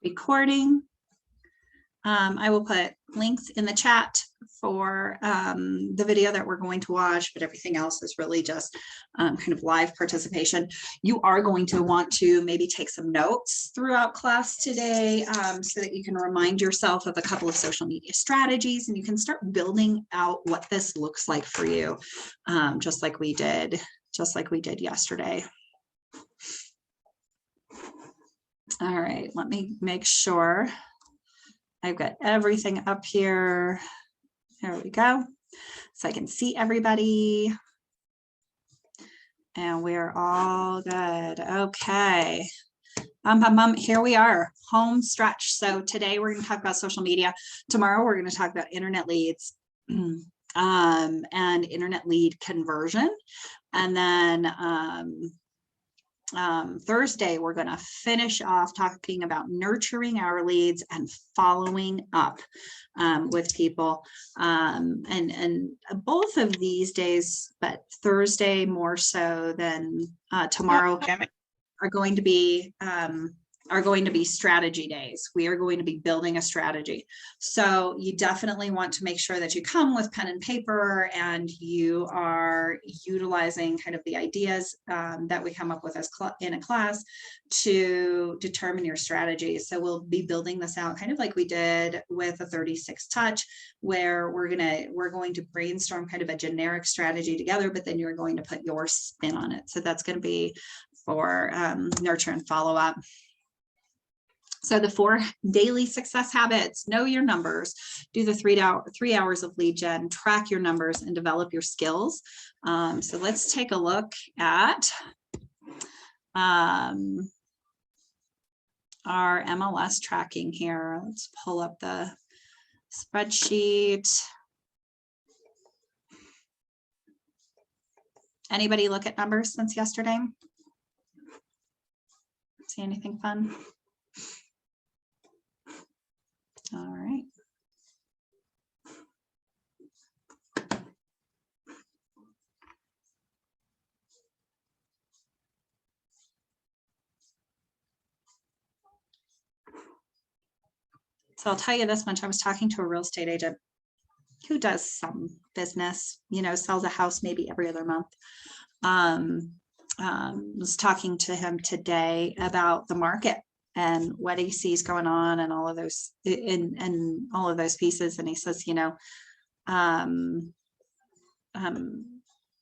recording. I will put links in the chat for the video that we're going to watch, but everything else is really just kind of live participation. You are going to want to maybe take some notes throughout class today so that you can remind yourself of a couple of social media strategies, and you can start building out what this looks like for you, just like we did yesterday. All right, let me make sure I've got everything up here. There we go. So I can see everybody. And we're all good. Okay. Here we are, home stretch. So today we're going to talk about social media. Tomorrow we're going to talk about internet leads and internet lead conversion. And then Thursday, we're going to finish off talking about nurturing our leads and following up with people. And both of these days, but Thursday more so than tomorrow, are going to be strategy days. We are going to be building a strategy. So you definitely want to make sure that you come with pen and paper and you are utilizing kind of the ideas that we come up with as in a class to determine your strategy. So we'll be building this out kind of like we did with a 36 touch, where we're going to brainstorm kind of a generic strategy together, but then you're going to put your spin on it. So that's going to be for nurture and follow up. So the 4 daily success habits: know your numbers, do the 3 hours of lead gen, track your numbers, and develop your skills. So let's take a look at our MLS tracking here. Let's pull up the spreadsheet. Anybody look at numbers since yesterday? See anything fun? All right. So I'll tell you this much. I was talking to a real estate agent who does some business, sells a house maybe every other month. Was talking to him today about the market and what he sees going on and all of those in all of those pieces. And he says,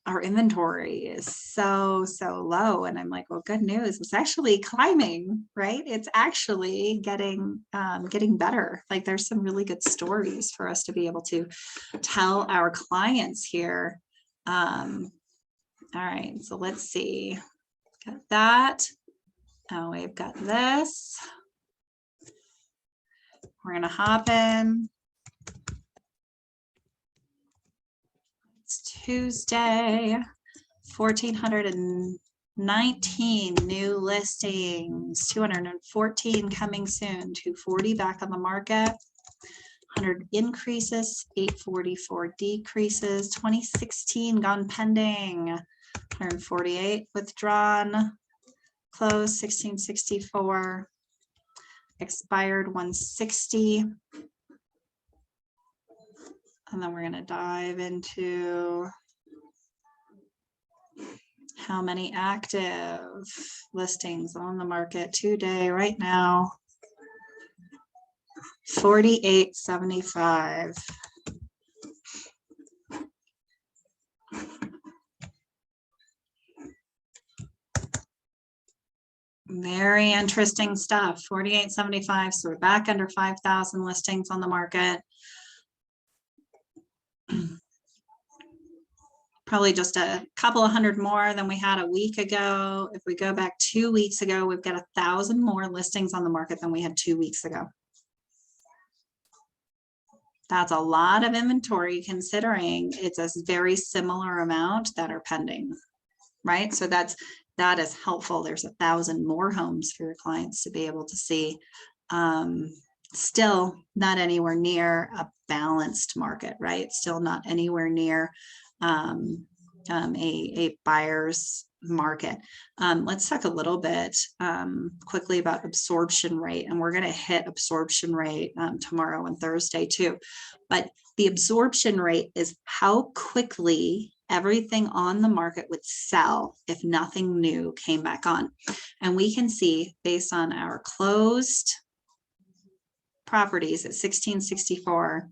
our inventory is so low. And I'm like, well, good news. It's actually climbing, right? It's actually getting better. Like, there's some really good stories for us to be able to tell our clients here. All right, so let's see. Got that. Oh, we've got this. We're going to hop in. It's Tuesday, 1,419 new listings, 214 coming soon, 240 back on the market, 100 increases, 844 decreases, 2016 gone pending, 148 withdrawn, closed 1664, expired 160. And then we're going to dive into how many active listings on the market today, right now. 4875. Very interesting stuff. 4875. So we're back under 5,000 listings on the market. Probably just a couple of hundred more than we had a week ago. If we go back 2 weeks ago, we've got 1,000 more listings on the market than we had 2 weeks ago. That's a lot of inventory, considering it's a very similar amount that are pending, right? So that is helpful. There's 1,000 more homes for your clients to be able to see. Still not anywhere near a balanced market, right? Still not anywhere near a buyer's market. Let's talk a little bit quickly about absorption rate, and we're going to hit absorption rate tomorrow and Thursday too. But the absorption rate is how quickly everything on the market would sell if nothing new came back on. And we can see based on our closed properties at 1664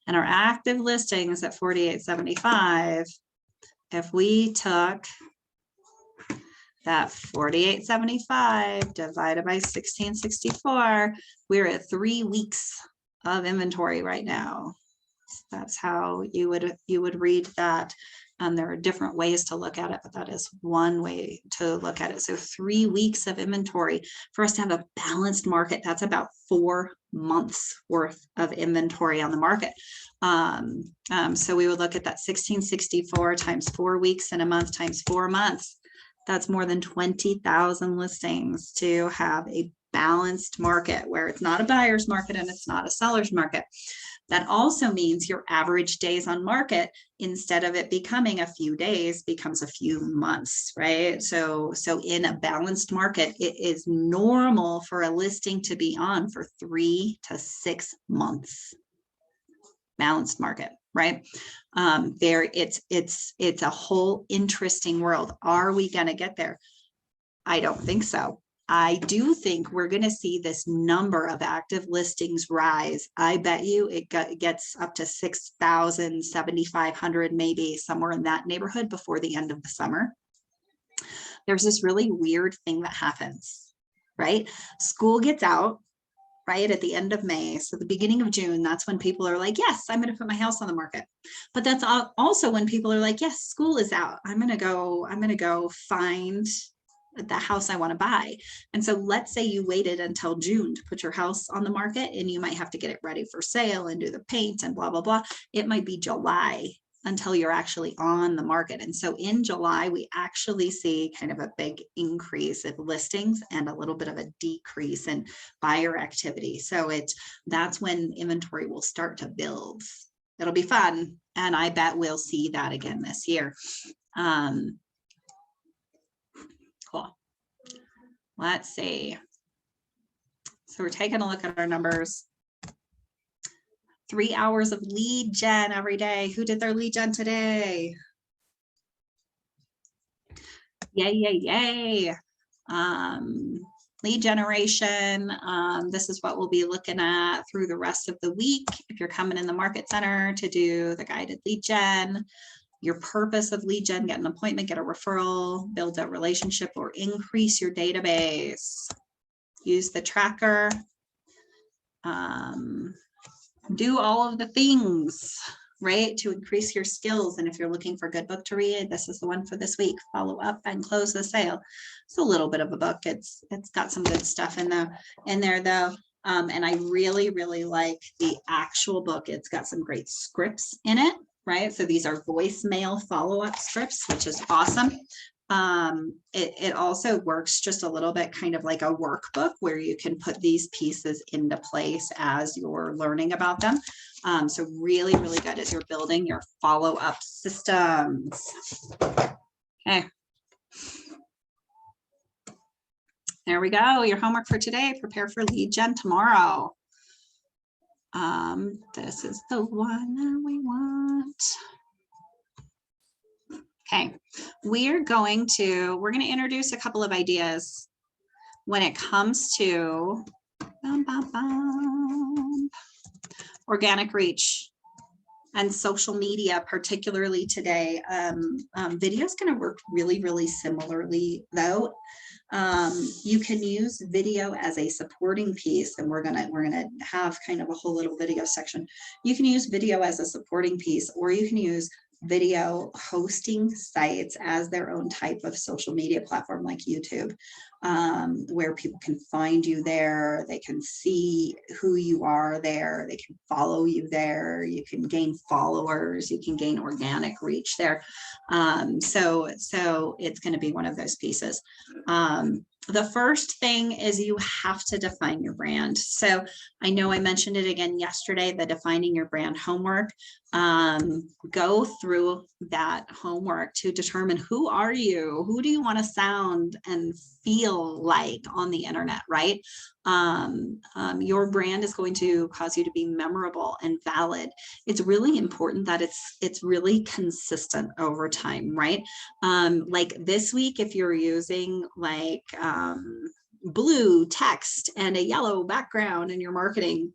and our active listings at 4875, if we took that 4875 divided by 1664, we're at 3 weeks of inventory right now. That's how you would read that. There are different ways to look at it, but that is one way to look at it. So 3 weeks of inventory for us to have a balanced market, that's about 4 months worth of inventory on the market. So we would look at that 1664 times 4 weeks in a month times 4 months. That's more than 20,000 listings to have a balanced market where it's not a buyer's market and it's not a seller's market. That also means your average days on market, instead of it becoming a few days, becomes a few months, right? So in a balanced market, it is normal for a listing to be on for 3 to 6 months. Balanced market, right? It's a whole interesting world. Are we going to get there? I don't think so. I do think we're going to see this number of active listings rise. I bet you it gets up to 6,000, 7,500, maybe somewhere in that neighborhood before the end of the summer. There's this really weird thing that happens, right? School gets out, right, at the end of May. So the beginning of June, that's when people are like, yes, I'm going to put my house on the market. But that's also when people are like, yes, school is out. I'm going to go find the house I want to buy. And so let's say you waited until June to put your house on the market, and you might have to get it ready for sale and do the paint and blah, blah, blah. It might be July until you're actually on the market. And so in July, we actually see kind of a big increase of listings and a little bit of a decrease in buyer activity. So that's when inventory will start to build. It'll be fun. And I bet we'll see that again this year. Cool. Let's see. So we're taking a look at our numbers. 3 hours of lead gen every day. Who did their lead gen today? Yay, yay, yay. Lead generation. This is what we'll be looking at through the rest of the week. If you're coming in the market center to do the guided lead gen, your purpose of lead gen: get an appointment, get a referral, build a relationship, or increase your database. Use the tracker. Do all of the things, right, to increase your skills. And if you're looking for a good book to read, this is the one for this week. Follow up and close the sale. It's a little bit of a book. It's got some good stuff in there though. And I really, really like the actual book. It's got some great scripts in it, right? So these are voicemail follow-up scripts, which is awesome. It also works just a little bit kind of like a workbook where you can put these pieces into place as you're learning about them. So really, really good as you're building your follow-up systems. Okay. There we go. Your homework for today: prepare for lead gen tomorrow. This is the one that we want. Okay, we're going to introduce a couple of ideas when it comes to organic reach and social media, particularly today. Video is going to work really, really similarly though. You can use video as a supporting piece, and we're gonna have kind of a whole little video section. You can use video as a supporting piece, or you can use video hosting sites as their own type of social media platform, like YouTube, where people can find you there. They can see who you are there. They can follow you there. You can gain followers. You can gain organic reach there. So it's going to be one of those pieces. The first thing is you have to define your brand. So I know I mentioned it again yesterday, the defining your brand homework. Go through that homework to determine who are you? Who do you want to sound and feel like on the internet, right? Your brand is going to cause you to be memorable and valid. It's really important that it's really consistent over time, right? Like this week, if you're using like blue text and a yellow background in your marketing,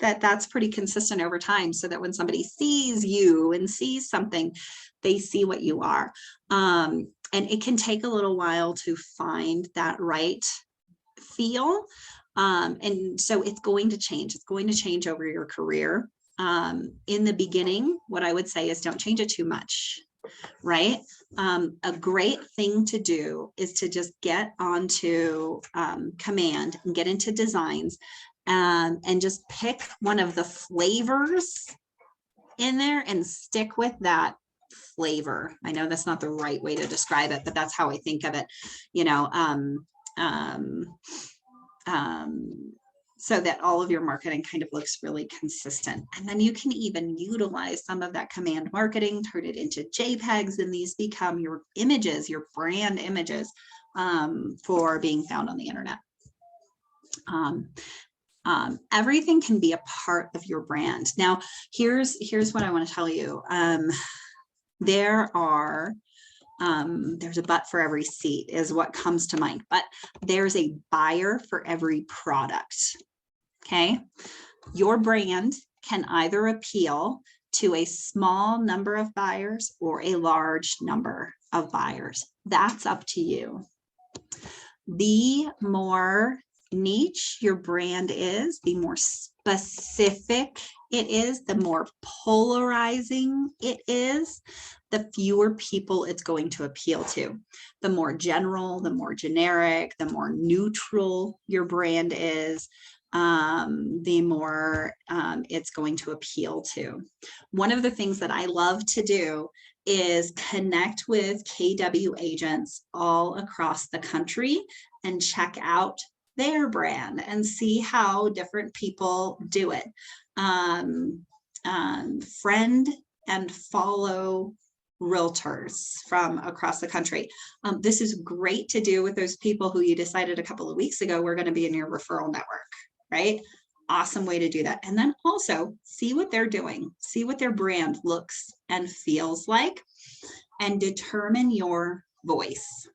that's pretty consistent over time, so that when somebody sees you and sees something, they see what you are. And it can take a little while to find that right feel. And so it's going to change. It's going to change over your career. In the beginning, what I would say is don't change it too much, right? A great thing to do is to just get onto Command and get into designs and just pick one of the flavors in there and stick with that flavor. I know that's not the right way to describe it, but that's how I think of it, you know, so that all of your marketing kind of looks really consistent. And then you can even utilize some of that command marketing, turn it into JPEGs, and these become your images, your brand images for being found on the internet. Everything can be a part of your brand. Now, here's what I want to tell you. There's a but for every seat is what comes to mind, but there's a buyer for every product. Okay. Your brand can either appeal to a small number of buyers or a large number of buyers. That's up to you. The more niche your brand is, the more specific it is, the more polarizing it is, the fewer people it's going to appeal to. The more general, the more generic, the more neutral your brand is, the more it's going to appeal to. One of the things that I love to do is connect with KW agents all across the country and check out their brand and see how different people do it. Friend and follow realtors from across the country. This is great to do with those people who you decided a couple of weeks ago were going to be in your referral network, right? Awesome way to do that. And then also see what they're doing, see what their brand looks and feels like, and determine your voice.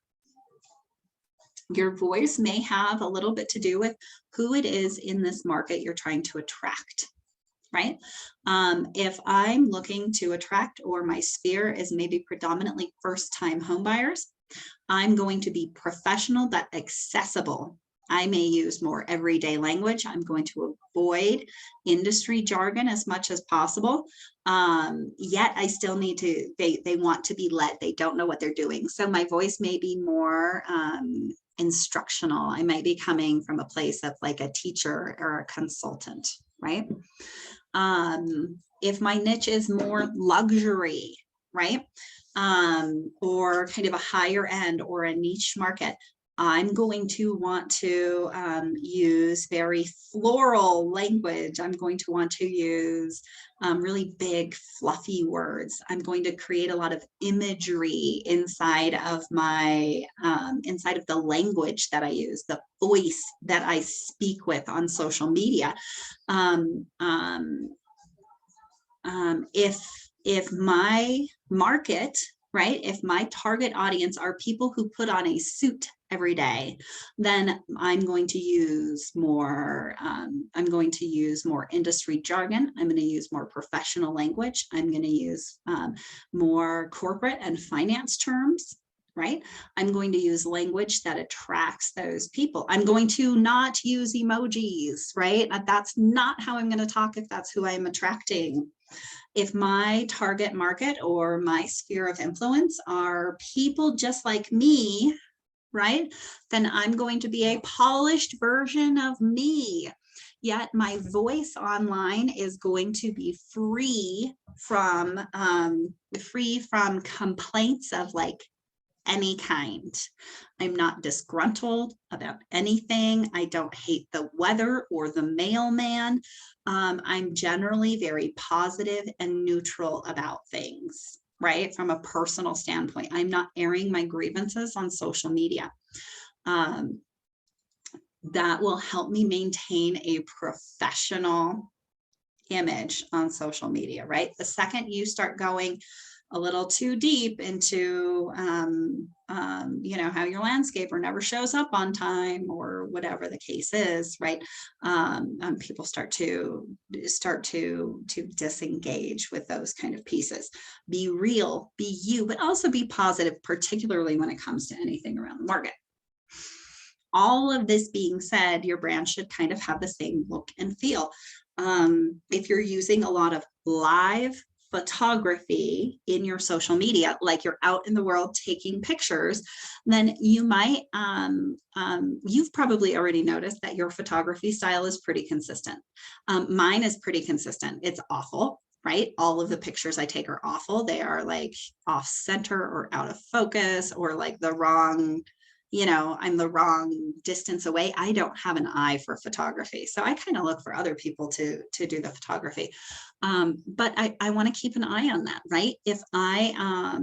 Your voice may have a little bit to do with who it is in this market you're trying to attract, right? If I'm looking to attract, or my sphere is maybe predominantly first-time home buyers, I'm going to be professional but accessible. I may use more everyday language. I'm going to avoid industry jargon as much as possible. Yet I still need to, they want to be led. They don't know what they're doing. So my voice may be more instructional. I might be coming from a place of like a teacher or a consultant, right? If my niche is more luxury, right? Or kind of a higher end or a niche market, I'm going to want to use very floral language. I'm going to want to use really big, fluffy words. I'm going to create a lot of imagery inside of my, inside of the language that I use, the voice that I speak with on social media. If my market, right, if my target audience are people who put on a suit every day, then I'm going to use more, industry jargon. I'm going to use more professional language. I'm going to use more corporate and finance terms, right? I'm going to use language that attracts those people. I'm going to not use emojis, right? That's not how I'm going to talk if that's who I'm attracting. If my target market or my sphere of influence are people just like me, right, then I'm going to be a polished version of me. Yet my voice online is going to be free from complaints of like any kind. I'm not disgruntled about anything. I don't hate the weather or the mailman. I'm generally very positive and neutral about things, right? From a personal standpoint, I'm not airing my grievances on social media. That will help me maintain a professional image on social media, right? The second you start going a little too deep into, you know, how your landscaper never shows up on time or whatever the case is, right? People start to disengage with those kind of pieces. Be real, be you, but also be positive, particularly when it comes to anything around the market. All of this being said, your brand should kind of have the same look and feel. If you're using a lot of live photography in your social media, like you're out in the world taking pictures, then you might, you've probably already noticed that your photography style is pretty consistent. Mine is pretty consistent. It's awful, right? All of the pictures I take are awful. They are like off center or out of focus or like the wrong, you know, I'm the wrong distance away. I don't have an eye for photography. So I kind of look for other people to do the photography. But I want to keep an eye on that, right? If I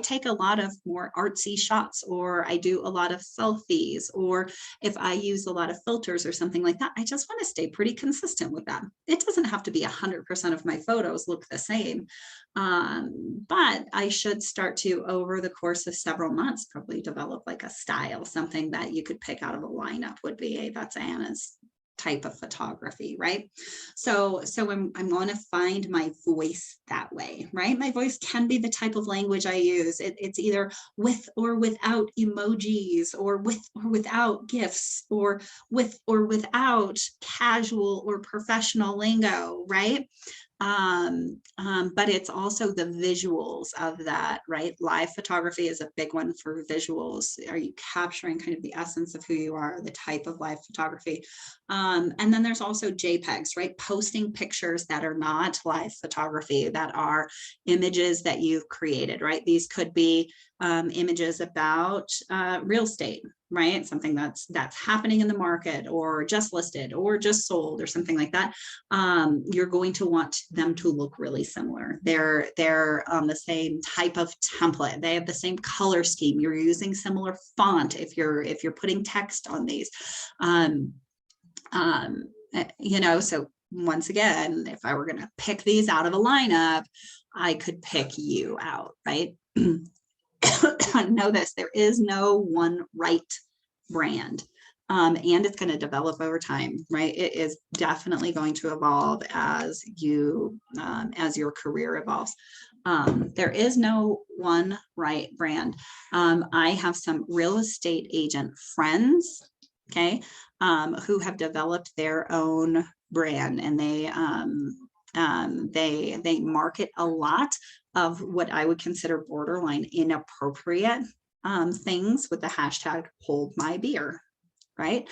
take a lot of more artsy shots, or I do a lot of selfies, or if I use a lot of filters or something like that, I just want to stay pretty consistent with that. It doesn't have to be 100% of my photos look the same. But I should start to, over the course of several months, probably develop like a style, something that you could pick out of a lineup would be, hey, that's Anna's type of photography, right? So I'm going to find my voice that way, right? My voice can be the type of language I use. It's either with or without emojis, or with or without GIFs, or with or without casual or professional lingo, right? But it's also the visuals of that, right? Live photography is a big one for visuals. Are you capturing kind of the essence of who you are, the type of live photography? And then there's also JPEGs, right? Posting pictures that are not live photography, that are images that you've created, right? These could be images about real estate, right? Something that's happening in the market, or just listed, or just sold, or something like that. You're going to want them to look really similar. They're on the same type of template. They have the same color scheme. You're using similar font if you're putting text on these. You know, so once again, if I were going to pick these out of a lineup, I could pick you out, right? Know this, there is no one right brand. And it's going to develop over time, right? It is definitely going to evolve as you, as your career evolves. There is no one right brand. I have some real estate agent friends, okay, who have developed their own brand, and they market a lot of what I would consider borderline inappropriate things with the hashtag hold my beer, right?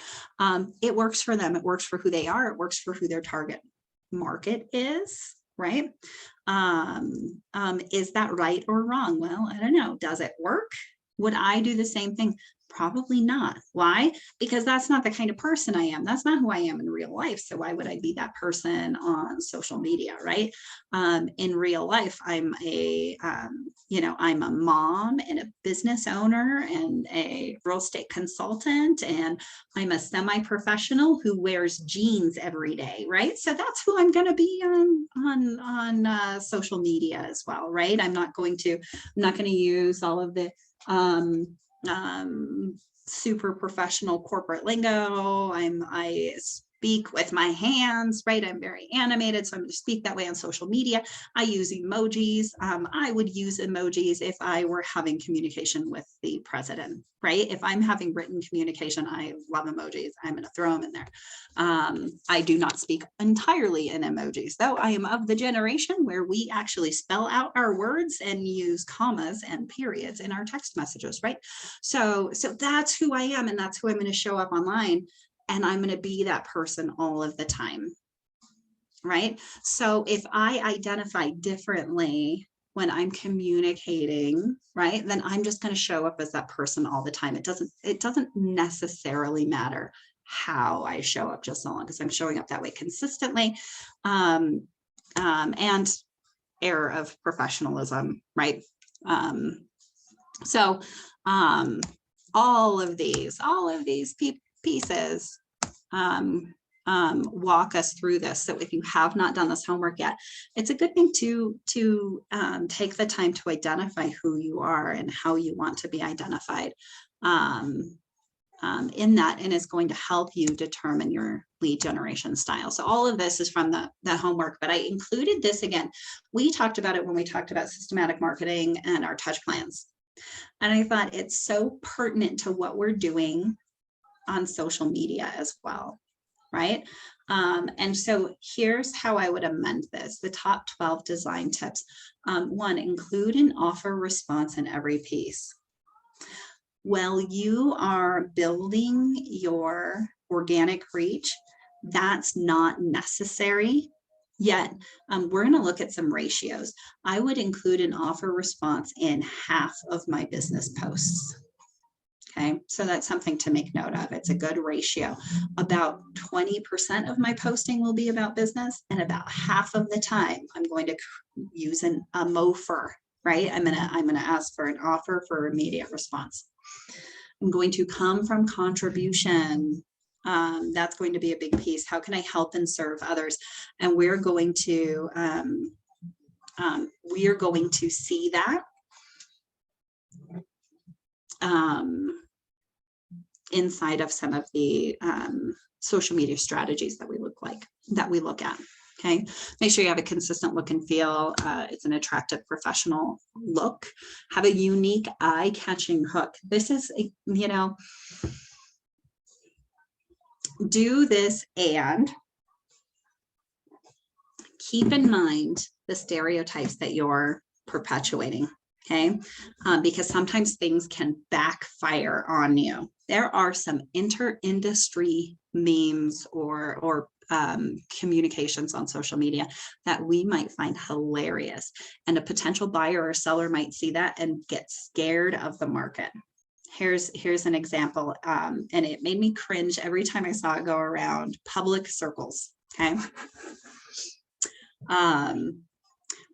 It works for them. It works for who they are. It works for who their target market is, right? Is that right or wrong? Well, I don't know. Does it work? Would I do the same thing? Probably not. Why? Because that's not the kind of person I am. That's not who I am in real life. So why would I be that person on social media, right? In real life, I'm a, you know, I'm a mom and a business owner and a real estate consultant, and I'm a semi-professional who wears jeans every day, right? So that's who I'm going to be on social media as well, right? I'm not going to use all of the super professional corporate lingo. I speak with my hands, right? I'm very animated, so I'm going to speak that way on social media. I use emojis. I would use emojis if I were having communication with the president, right? If I'm having written communication, I love emojis. I'm going to throw them in there. I do not speak entirely in emojis, though. I am of the generation where we actually spell out our words and use commas and periods in our text messages, right? So that's who I am, and that's who I'm going to show up online. And I'm going to be that person all of the time, right? So if I identify differently when I'm communicating, right, then I'm just going to show up as that person all the time. It doesn't necessarily matter how I show up, just so long as I'm showing up that way consistently. And air of professionalism, right? So all of these pieces walk us through this. So if you have not done this homework yet, it's a good thing to take the time to identify who you are and how you want to be identified in that, and it's going to help you determine your lead generation style. So all of this is from the homework, but I included this again. We talked about it when we talked about systematic marketing and our touch plans. And I thought it's so pertinent to what we're doing on social media as well, right? And so here's how I would amend this. The top 12 design tips. 1, include an offer response in every piece. While you are building your organic reach, that's not necessary yet. We're going to look at some ratios. I would include an offer response in half of my business posts. Okay, so that's something to make note of. It's a good ratio. About 20% of my posting will be about business, and about half of the time I'm going to use a MOFR, right? I'm gonna ask for an offer for immediate response. I'm going to come from contribution. That's going to be a big piece. How can I help and serve others? And we're going to see that inside of some of the social media strategies that we look at. Okay, make sure you have a consistent look and feel. It's an attractive professional look. Have a unique eye-catching hook. This is, do this and keep in mind the stereotypes that you're perpetuating. Okay, because sometimes things can backfire on you. There are some inter-industry memes or communications on social media that we might find hilarious, and a potential buyer or seller might see that and get scared of the market. Here's an example, and it made me cringe every time I saw it go around public circles. Okay.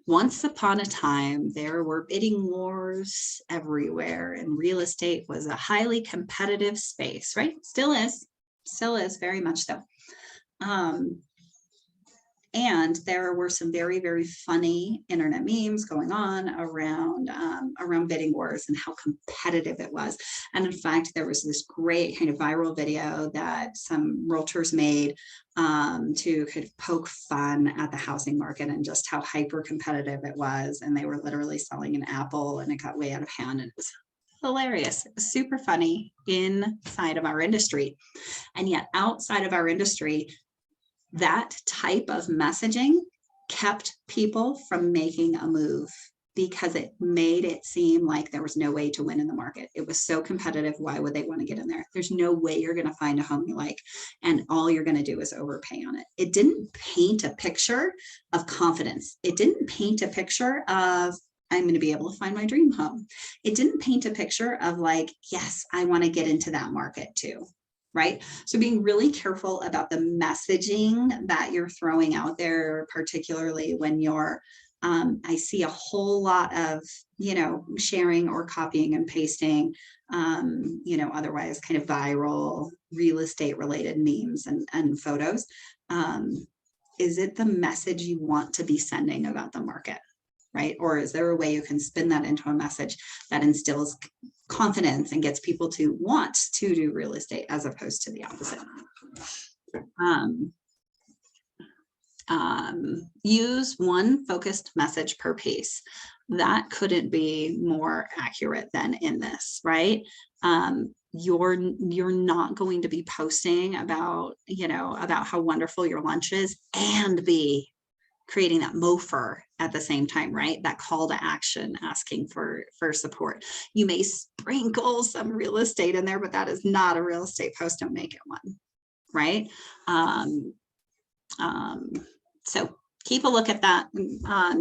Once upon a time, there were bidding wars everywhere, and real estate was a highly competitive space, right? Still is very much so. And there were some very, very funny internet memes going on around bidding wars and how competitive it was. And in fact, there was this great kind of viral video that some realtors made to kind of poke fun at the housing market and just how hyper competitive it was. And they were literally selling an apple, and it got way out of hand, and it was hilarious. It was super funny inside of our industry. And yet outside of our industry, that type of messaging kept people from making a move because it made it seem like there was no way to win in the market. It was so competitive. Why would they want to get in there? There's no way you're going to find a home you like, and all you're going to do is overpay on it. It didn't paint a picture of confidence. It didn't paint a picture of, I'm going to be able to find my dream home. It didn't paint a picture of like, yes, I want to get into that market too. Right? So being really careful about the messaging that you're throwing out there, particularly when you're, I see a whole lot of, sharing or copying and pasting, otherwise kind of viral real estate related memes and photos. Is it the message you want to be sending about the market? Right? Or is there a way you can spin that into a message that instills confidence and gets people to want to do real estate as opposed to the opposite? Use one focused message per piece. That couldn't be more accurate than in this, right? You're not going to be posting about, about how wonderful your lunch is and be creating that MOFR at the same time, right? That call to action, asking for support. You may sprinkle some real estate in there, but that is not a real estate post. Don't make it one, right? So keep a look at that.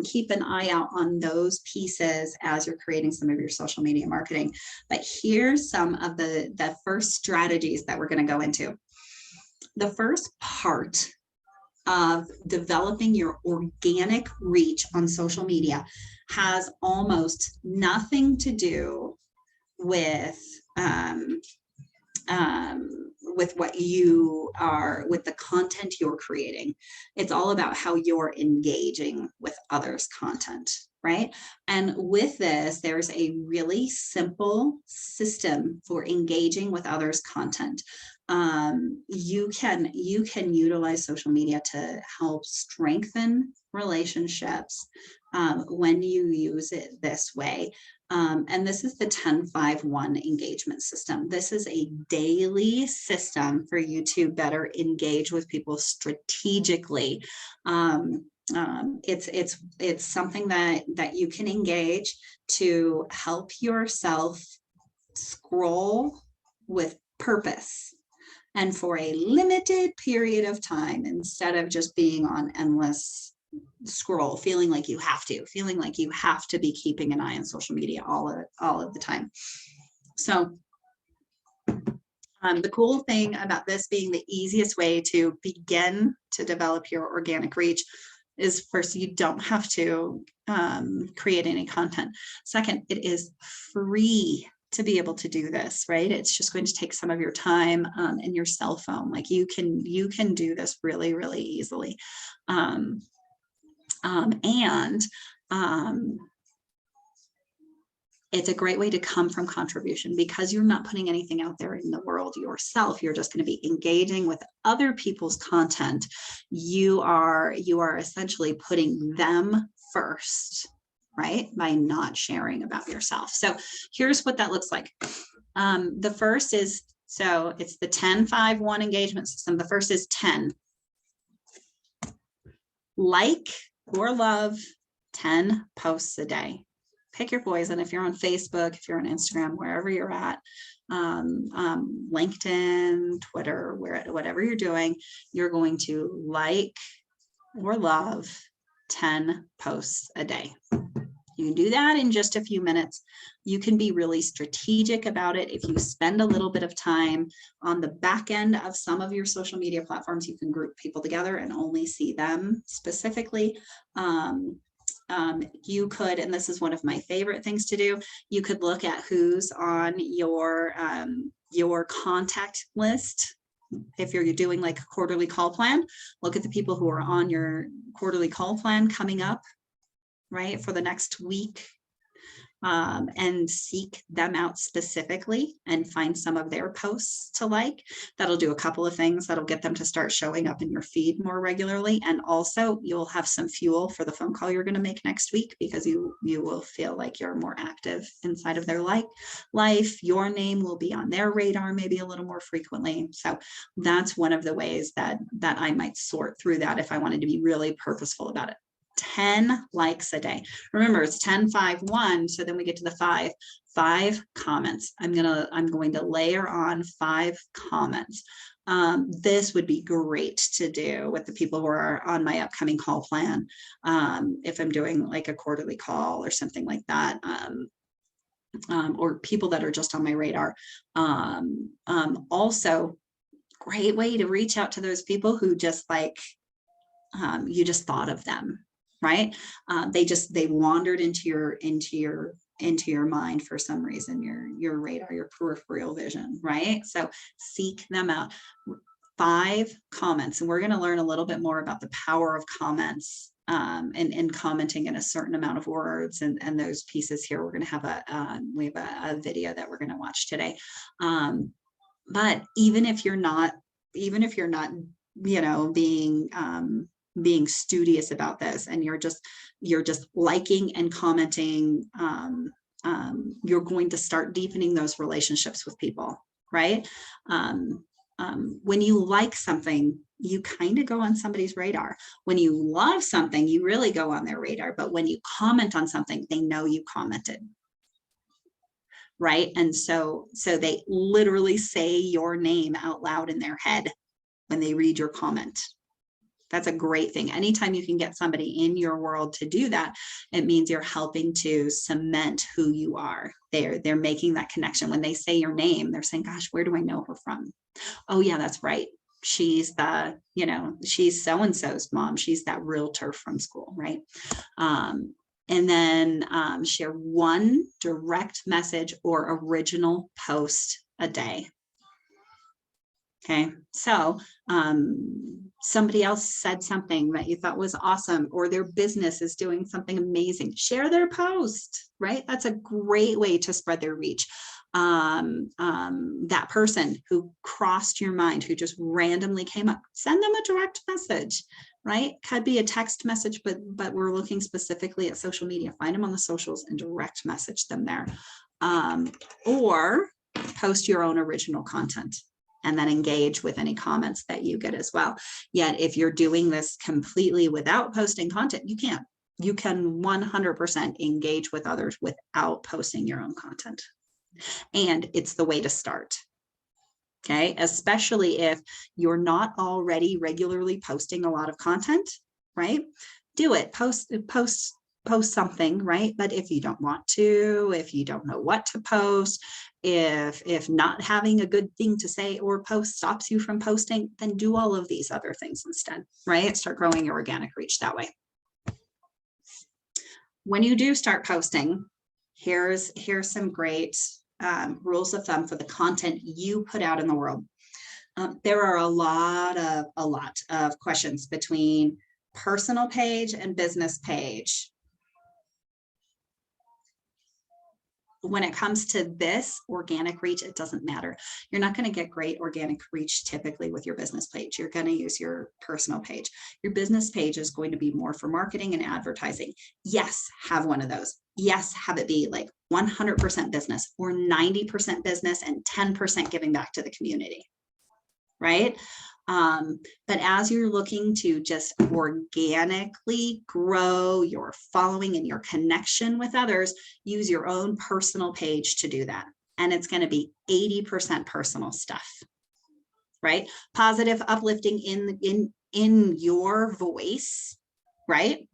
Keep an eye out on those pieces as you're creating some of your social media marketing. But here's some of the first strategies that we're going to go into. The first part of developing your organic reach on social media has almost nothing to do with what you are, with the content you're creating. It's all about how you're engaging with others' content, right? And with this, there's a really simple system for engaging with others' content. You can utilize social media to help strengthen relationships when you use it this way. And this is the 10-5-1 engagement system. This is a daily system for you to better engage with people strategically. It's something that you can engage to help yourself scroll with purpose and for a limited period of time, instead of just being on endless scroll, feeling like you have to be keeping an eye on social media all of the time. So the cool thing about this being the easiest way to begin to develop your organic reach is, first, you don't have to create any content. Second, it is free to be able to do this, right? It's just going to take some of your time and your cell phone. Like you can do this really, really easily. It's a great way to come from contribution, because you're not putting anything out there in the world yourself. You're just going to be engaging with other people's content. You are essentially putting them first, right? By not sharing about yourself. So here's what that looks like. The first is, so it's the 10-5-1 engagement system. The first is 10. Like or love 10 posts a day. Pick your poison. If you're on Facebook, if you're on Instagram, wherever you're at, LinkedIn, Twitter, whatever you're doing, you're going to like or love 10 posts a day. You can do that in just a few minutes. You can be really strategic about it. If you spend a little bit of time on the back end of some of your social media platforms, you can group people together and only see them specifically. You could, and this is one of my favorite things to do, you could look at who's on your contact list. If you're doing like a quarterly call plan, look at the people who are on your quarterly call plan coming up, right, for the next week, and seek them out specifically and find some of their posts to like. That'll do a couple of things. That'll get them to start showing up in your feed more regularly. And also you'll have some fuel for the phone call you're going to make next week, because you will feel like you're more active inside of their life. Your name will be on their radar maybe a little more frequently. So that's one of the ways that I might sort through that if I wanted to be really purposeful about it. 10 likes a day. Remember, it's 10-5-1. So then we get to the 5 comments. I'm going to layer on 5 comments. This would be great to do with the people who are on my upcoming call plan. If I'm doing like a quarterly call or something like that, or people that are just on my radar. Also, great way to reach out to those people who just like, you just thought of them. Right? They wandered into your mind for some reason, your radar, your peripheral vision, right? So seek them out. 5 comments, and we're going to learn a little bit more about the power of comments and commenting in a certain amount of words and those pieces here. We're going to have a video that we're going to watch today. But even if you're not, being studious about this, and you're just liking and commenting, you're going to start deepening those relationships with people, right? When you like something, you kind of go on somebody's radar. When you love something, you really go on their radar. But when you comment on something, they know you commented, right? And so they literally say your name out loud in their head when they read your comment. That's a great thing. Anytime you can get somebody in your world to do that, it means you're helping to cement who you are. They're making that connection. When they say your name, they're saying, gosh, where do I know her from? Oh yeah, that's right. She's the, she's so-and-so's mom. She's that realtor from school, right? And then share one direct message or original post a day. Okay, so somebody else said something that you thought was awesome, or their business is doing something amazing. Share their post, right? That's a great way to spread their reach. That person who crossed your mind, who just randomly came up, send them a direct message, right? Could be a text message, but we're looking specifically at social media. Find them on the socials and direct message them there. Or post your own original content and then engage with any comments that you get as well. Yet if you're doing this completely without posting content, you can't. You can 100% engage with others without posting your own content. And it's the way to start. Okay, especially if you're not already regularly posting a lot of content, right? Do it, post something, right? But if you don't want to, if you don't know what to post, if not having a good thing to say or post stops you from posting, then do all of these other things instead, right? Start growing your organic reach that way. When you do start posting, here's some great rules of thumb for the content you put out in the world. There are a lot of questions between personal page and business page. When it comes to this organic reach, it doesn't matter. You're not going to get great organic reach typically with your business page. You're going to use your personal page. Your business page is going to be more for marketing and advertising. Yes, have one of those. Yes, have it be like 100% business or 90% business and 10% giving back to the community, right? But as you're looking to just organically grow your following and your connection with others, use your own personal page to do that. And it's going to be 80% personal stuff, right? Positive, uplifting in your voice, right?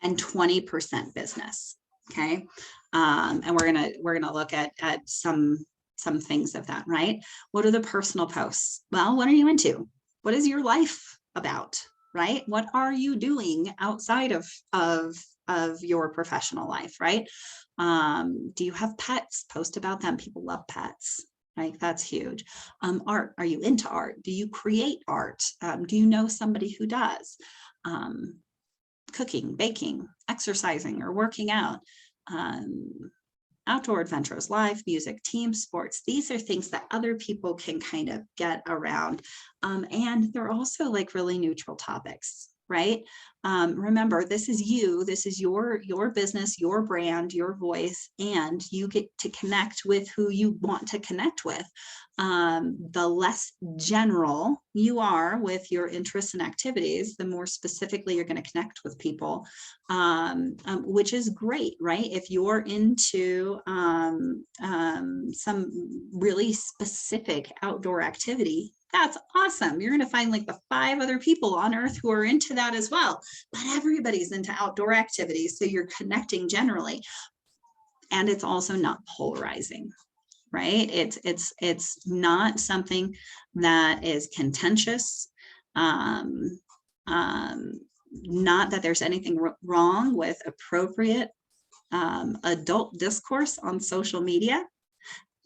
And 20% business. Okay. And we're gonna look at some things of that, right? What are the personal posts? Well, what are you into? What is your life about, right? What are you doing outside of your professional life, right? Do you have pets? Post about them. People love pets. Right? That's huge. Art. Are you into art? Do you create art? Do you know somebody who does? Cooking, baking, exercising, or working out. Outdoor adventures, live music, team sports. These are things that other people can kind of get around. And they're also like really neutral topics, right? Remember, this is you, this is your business, your brand, your voice, and you get to connect with who you want to connect with. The less general you are with your interests and activities, the more specifically you're going to connect with people, which is great, right? If you're into some really specific outdoor activity, that's awesome. You're going to find like the 5 other people on earth who are into that as well. But everybody's into outdoor activities, so you're connecting generally. And it's also not polarizing, right? It's not something that is contentious. Not that there's anything wrong with appropriate adult discourse on social media.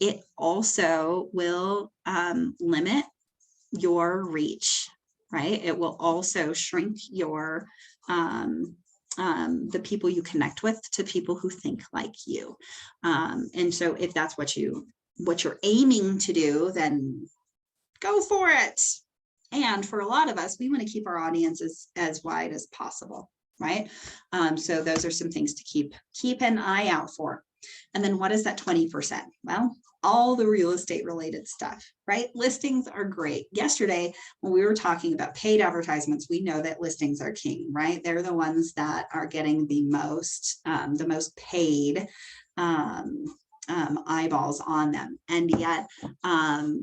It also will limit your reach, right? It will also shrink your the people you connect with to people who think like you. And so if that's what you're aiming to do, then go for it. And for a lot of us, we want to keep our audiences as wide as possible, right? So those are some things to keep an eye out for. And then what is that 20%? Well, all the real estate related stuff, right? Listings are great. Yesterday, when we were talking about paid advertisements, we know that listings are king, right? They're the ones that are getting the most paid eyeballs on them. And yet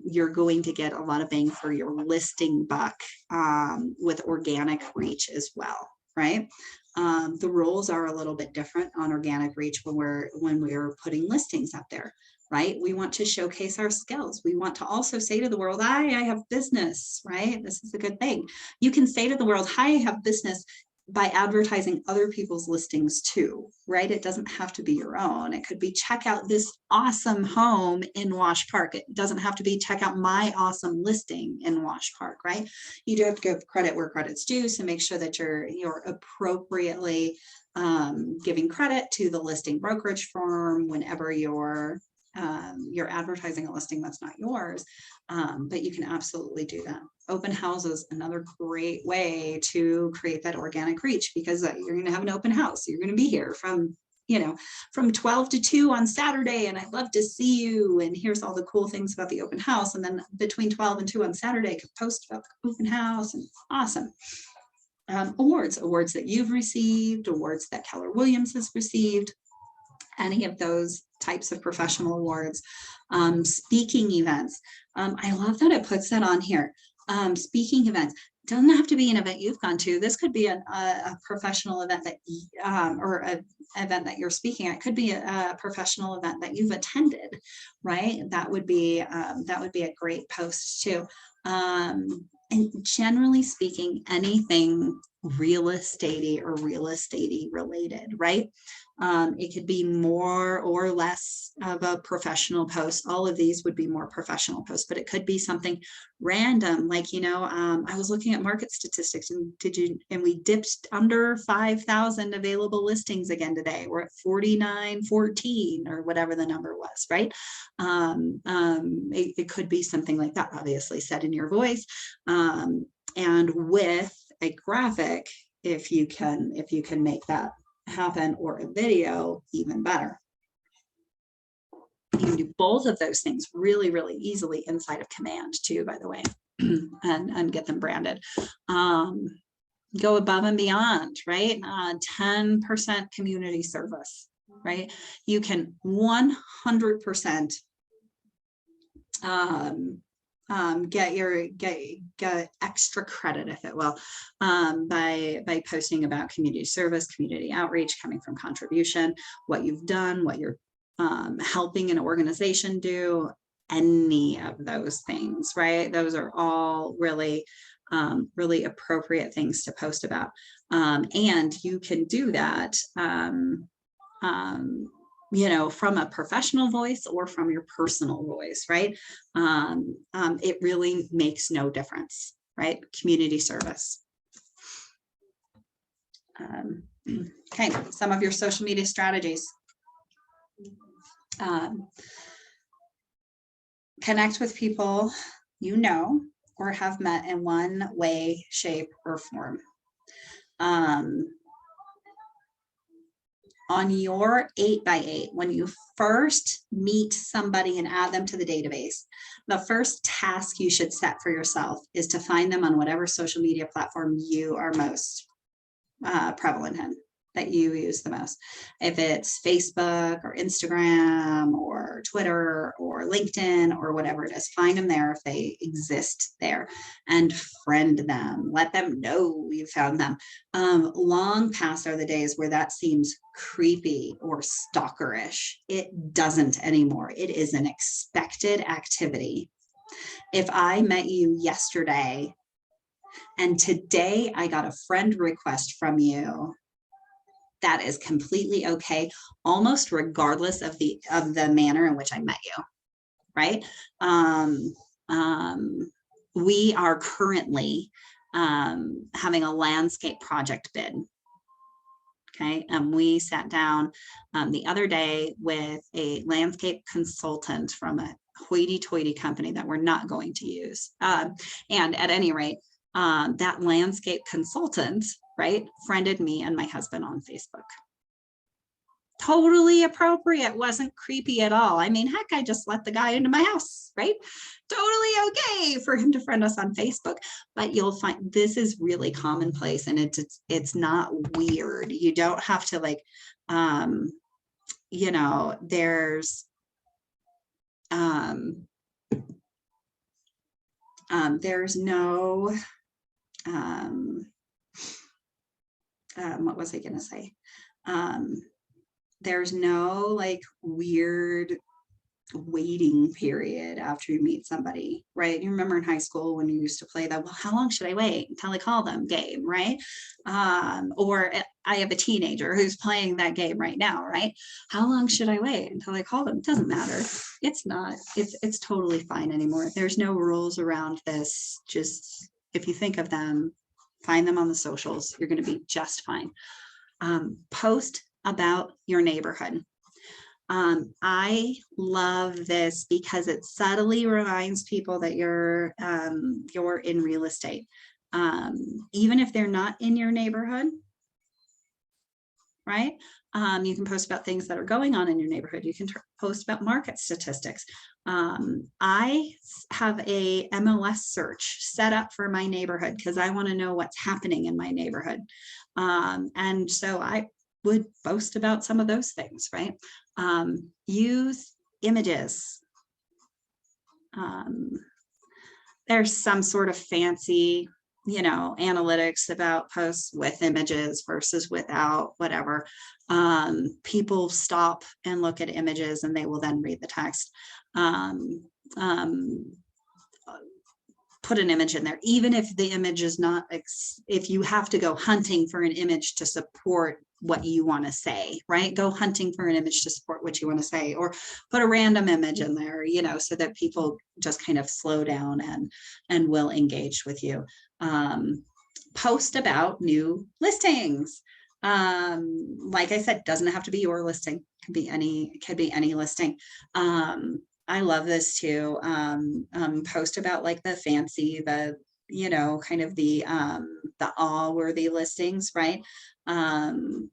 you're going to get a lot of bang for your listing buck with organic reach as well, right? The rules are a little bit different on organic reach when we're putting listings up there, right? We want to showcase our skills. We want to also say to the world, I have business, right? This is a good thing. You can say to the world, hi, I have business, by advertising other people's listings too, right? It doesn't have to be your own. It could be check out this awesome home in Wash Park. It doesn't have to be check out my awesome listing in Wash Park, right? You do have to give credit where credit's due, so make sure that you're appropriately giving credit to the listing brokerage firm whenever you're advertising a listing that's not yours, but you can absolutely do that. Open houses, another great way to create that organic reach, because you're going to have an open house. You're going to be here from 12 to 2 on Saturday, and I'd love to see you, and here's all the cool things about the open house. And then between 12 and 2 on Saturday, I could post about the open house, and awesome. Awards that you've received, awards that Keller Williams has received, any of those types of professional awards. Speaking events. I love that it puts that on here. Speaking events doesn't have to be an event you've gone to. This could be a professional event that or an event that you're speaking at. It could be a professional event that you've attended, right? That would be a great post too. And generally speaking, anything real estate or real estate related, right? It could be more or less of a professional post. All of these would be more professional posts, but it could be something random, like, I was looking at market statistics, and we dipped under 5,000 available listings again today. We're at 4,914 or whatever the number was, right? It could be something like that, obviously said in your voice, and with a graphic, if you can make that happen, or a video, even better. You can do both of those things really, really easily inside of Command too, by the way, and get them branded. Go above and beyond, right? 10% community service, right? You can 100% get extra credit, if it will, by posting about community service, community outreach, coming from contribution, what you've done, what you're helping an organization do, any of those things, right? Those are all really really appropriate things to post about, and you can do that from a professional voice or from your personal voice, right? It really makes no difference, right? Community service. Okay, some of your social media strategies. Connect with people you know or have met in one way, shape, or form. On your 8x8, when you first meet somebody and add them to the database, the first task you should set for yourself is to find them on whatever social media platform you are most prevalent in, that you use the most. If it's Facebook or Instagram or Twitter or LinkedIn or whatever it is, find them there if they exist there, and friend them. Let them know you found them. Long past are the days where that seems creepy or stalkerish. It doesn't anymore. It is an expected activity. If I met you yesterday and today I got a friend request from you, that is completely okay, almost regardless of the manner in which I met you, right? We are currently having a landscape project bid. Okay, we sat down the other day with a landscape consultant from a hoity-toity company that we're not going to use. And at any rate, that landscape consultant, right, friended me and my husband on Facebook. Totally appropriate, wasn't creepy at all. I mean, heck, I just let the guy into my house, right? Totally okay for him to friend us on Facebook. But you'll find this is really commonplace, and it's not weird. You don't have to, like, there's There's no, what was I going to say? There's no like weird waiting period after you meet somebody, right? You remember in high school when you used to play that, well, how long should I wait until I call them game, right? Or I have a teenager who's playing that game right now, right? How long should I wait until I call them? It doesn't matter. It's totally fine anymore. There's no rules around this. Just if you think of them, find them on the socials, you're going to be just fine. Post about your neighborhood. I love this because it subtly reminds people that you're in real estate. Even if they're not in your neighborhood, right? You can post about things that are going on in your neighborhood. You can post about market statistics. I have a MLS search set up for my neighborhood because I want to know what's happening in my neighborhood. And so I would boast about some of those things, right? Use images. There's some sort of fancy, analytics about posts with images versus without, whatever. People stop and look at images and they will then read the text. Put an image in there, even if the image is not, if you have to go hunting for an image to support what you want to say, right? Go hunting for an image to support what you want to say, or put a random image in there, so that people just kind of slow down and will engage with you. Post about new listings. Like I said, doesn't have to be your listing. Could be any listing. I love this too. Post about like the fancy, kind of the all-worthy listings, right? The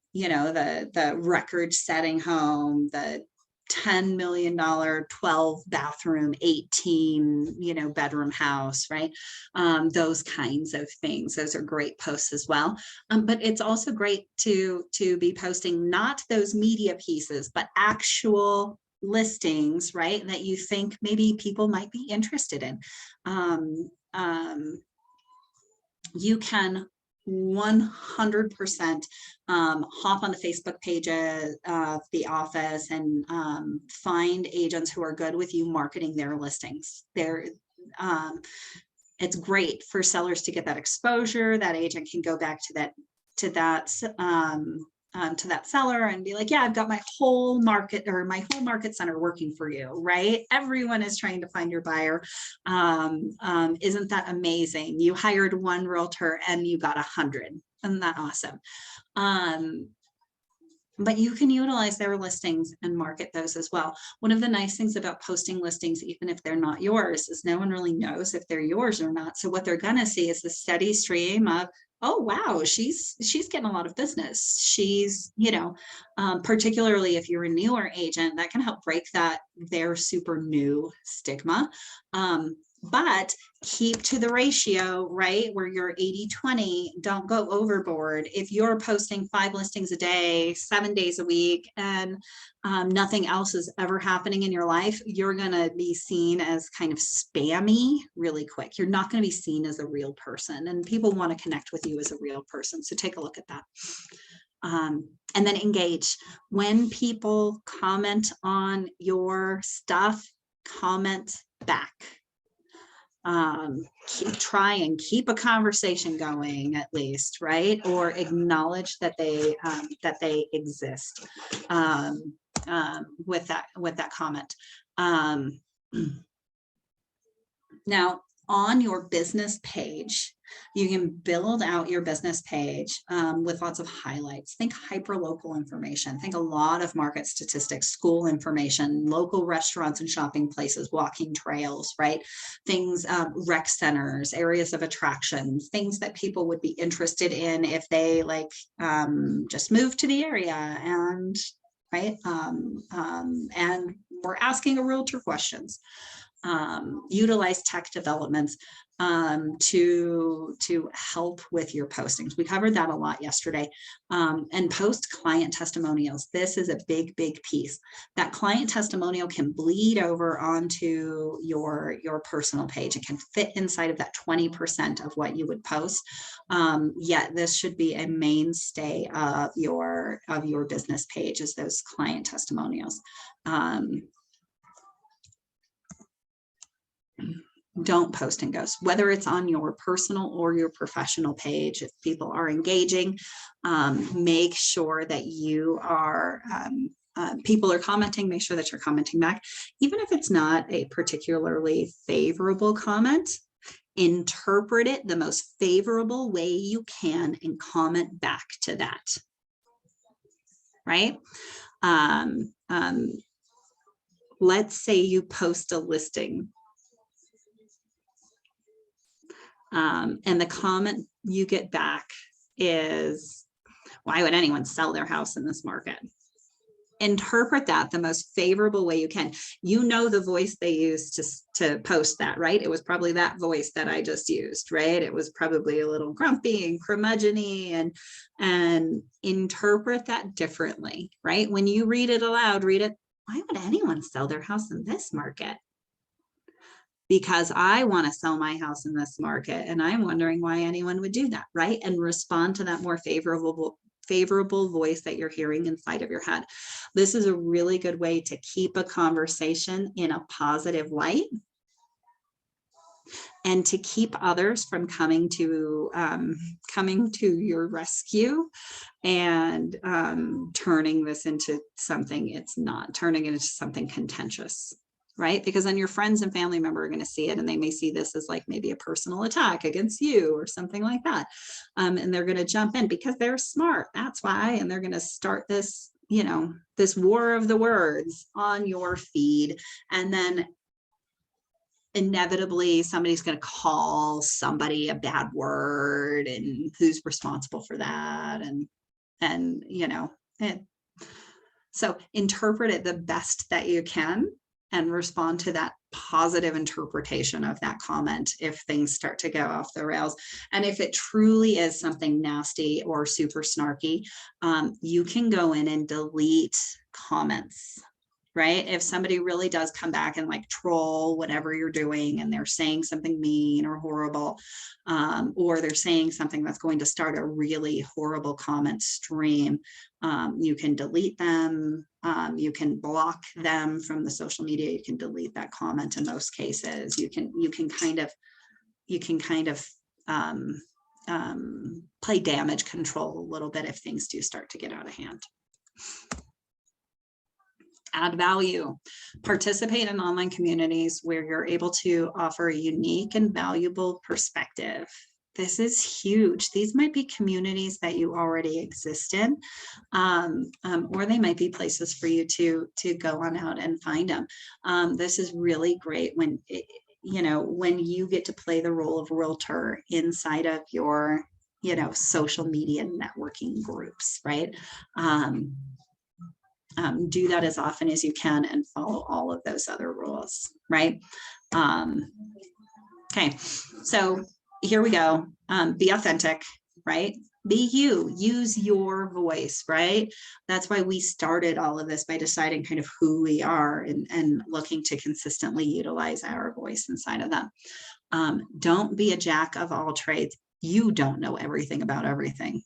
record-setting home, the $10 million, 12 bathroom, 18, bedroom house, right? Those kinds of things. Those are great posts as well. But it's also great to be posting not those media pieces, but actual listings, right? That you think maybe people might be interested in. You can 100% hop on the Facebook pages of the office and find agents who are good with you marketing their listings. It's great for sellers to get that exposure. That agent can go back to that seller and be like, yeah, I've got my whole market center working for you, right? Everyone is trying to find your buyer. Isn't that amazing? You hired one realtor and you got 100. Isn't that awesome? But you can utilize their listings and market those as well. One of the nice things about posting listings, even if they're not yours, is no one really knows if they're yours or not. So what they're going to see is the steady stream of, oh, wow, she's getting a lot of business. She's, particularly if you're a newer agent, that can help break that they're super new stigma. But keep to the ratio, right? Where you're 80-20, don't go overboard. If you're posting 5 listings a day, 7 days a week, and nothing else is ever happening in your life, you're going to be seen as kind of spammy really quick. You're not going to be seen as a real person, and people want to connect with you as a real person. So take a look at that. And then engage. When people comment on your stuff, comment back. Try and keep a conversation going at least, right? Or acknowledge that they exist with that comment. Now, on your business page, you can build out your business page with lots of highlights. Think hyperlocal information. Think a lot of market statistics, school information, local restaurants and shopping places, walking trails, right? Things, rec centers, areas of attraction, things that people would be interested in if they just moved to the area and, right? And we're asking a realtor questions. utilize tech developments to help with your postings. We covered that a lot yesterday. And post client testimonials. This is a big piece. That client testimonial can bleed over onto your personal page. It can fit inside of that 20% of what you would post. Yet this should be a mainstay of your business page, is those client testimonials. Don't post and ghost, whether it's on your personal or your professional page. If people are engaging, make sure that you are, people are commenting, make sure that you're commenting back. Even if it's not a particularly favorable comment, interpret it the most favorable way you can and comment back to that, right? Let's say you post a listing, and the comment you get back is, why would anyone sell their house in this market? Interpret that the most favorable way you can. You know the voice they used to post that, right? It was probably that voice that I just used, right? It was probably a little grumpy and curmudgeon-y, and interpret that differently, right? When you read it aloud, read it, why would anyone sell their house in this market? Because I want to sell my house in this market, and I'm wondering why anyone would do that, right? And respond to that more favorable voice that you're hearing inside of your head. This is a really good way to keep a conversation in a positive light, and to keep others from coming to your rescue and turning this into something it's not, turning it into something contentious. Right? Because then your friends and family member are going to see it, and they may see this as like maybe a personal attack against you or something like that. And they're going to jump in because they're smart. That's why. And they're going to start this, you know, this war of the words on your feed. And then inevitably somebody's going to call somebody a bad word, and who's responsible for that. And you know, so interpret it the best that you can, and respond to that positive interpretation of that comment if things start to go off the rails. And if it truly is something nasty or super snarky, you can go in and delete comments, right? If somebody really does come back and like troll whatever you're doing, and they're saying something mean or horrible, or they're saying something that's going to start a really horrible comment stream, you can delete them. You can block them from the social media. You can delete that comment in most cases. You can kind of play damage control a little bit if things do start to get out of hand. Add value. Participate in online communities where you're able to offer a unique and valuable perspective. This is huge. These might be communities that you already exist in, or they might be places for you to go on out and find them. This is really great when, when you get to play the role of realtor inside of your, social media networking groups, right? Do that as often as you can and follow all of those other rules, right? Okay, so here we go. Be authentic, right? Be you, use your voice, right? That's why we started all of this by deciding kind of who we are and looking to consistently utilize our voice inside of them. Don't be a jack of all trades. You don't know everything about everything,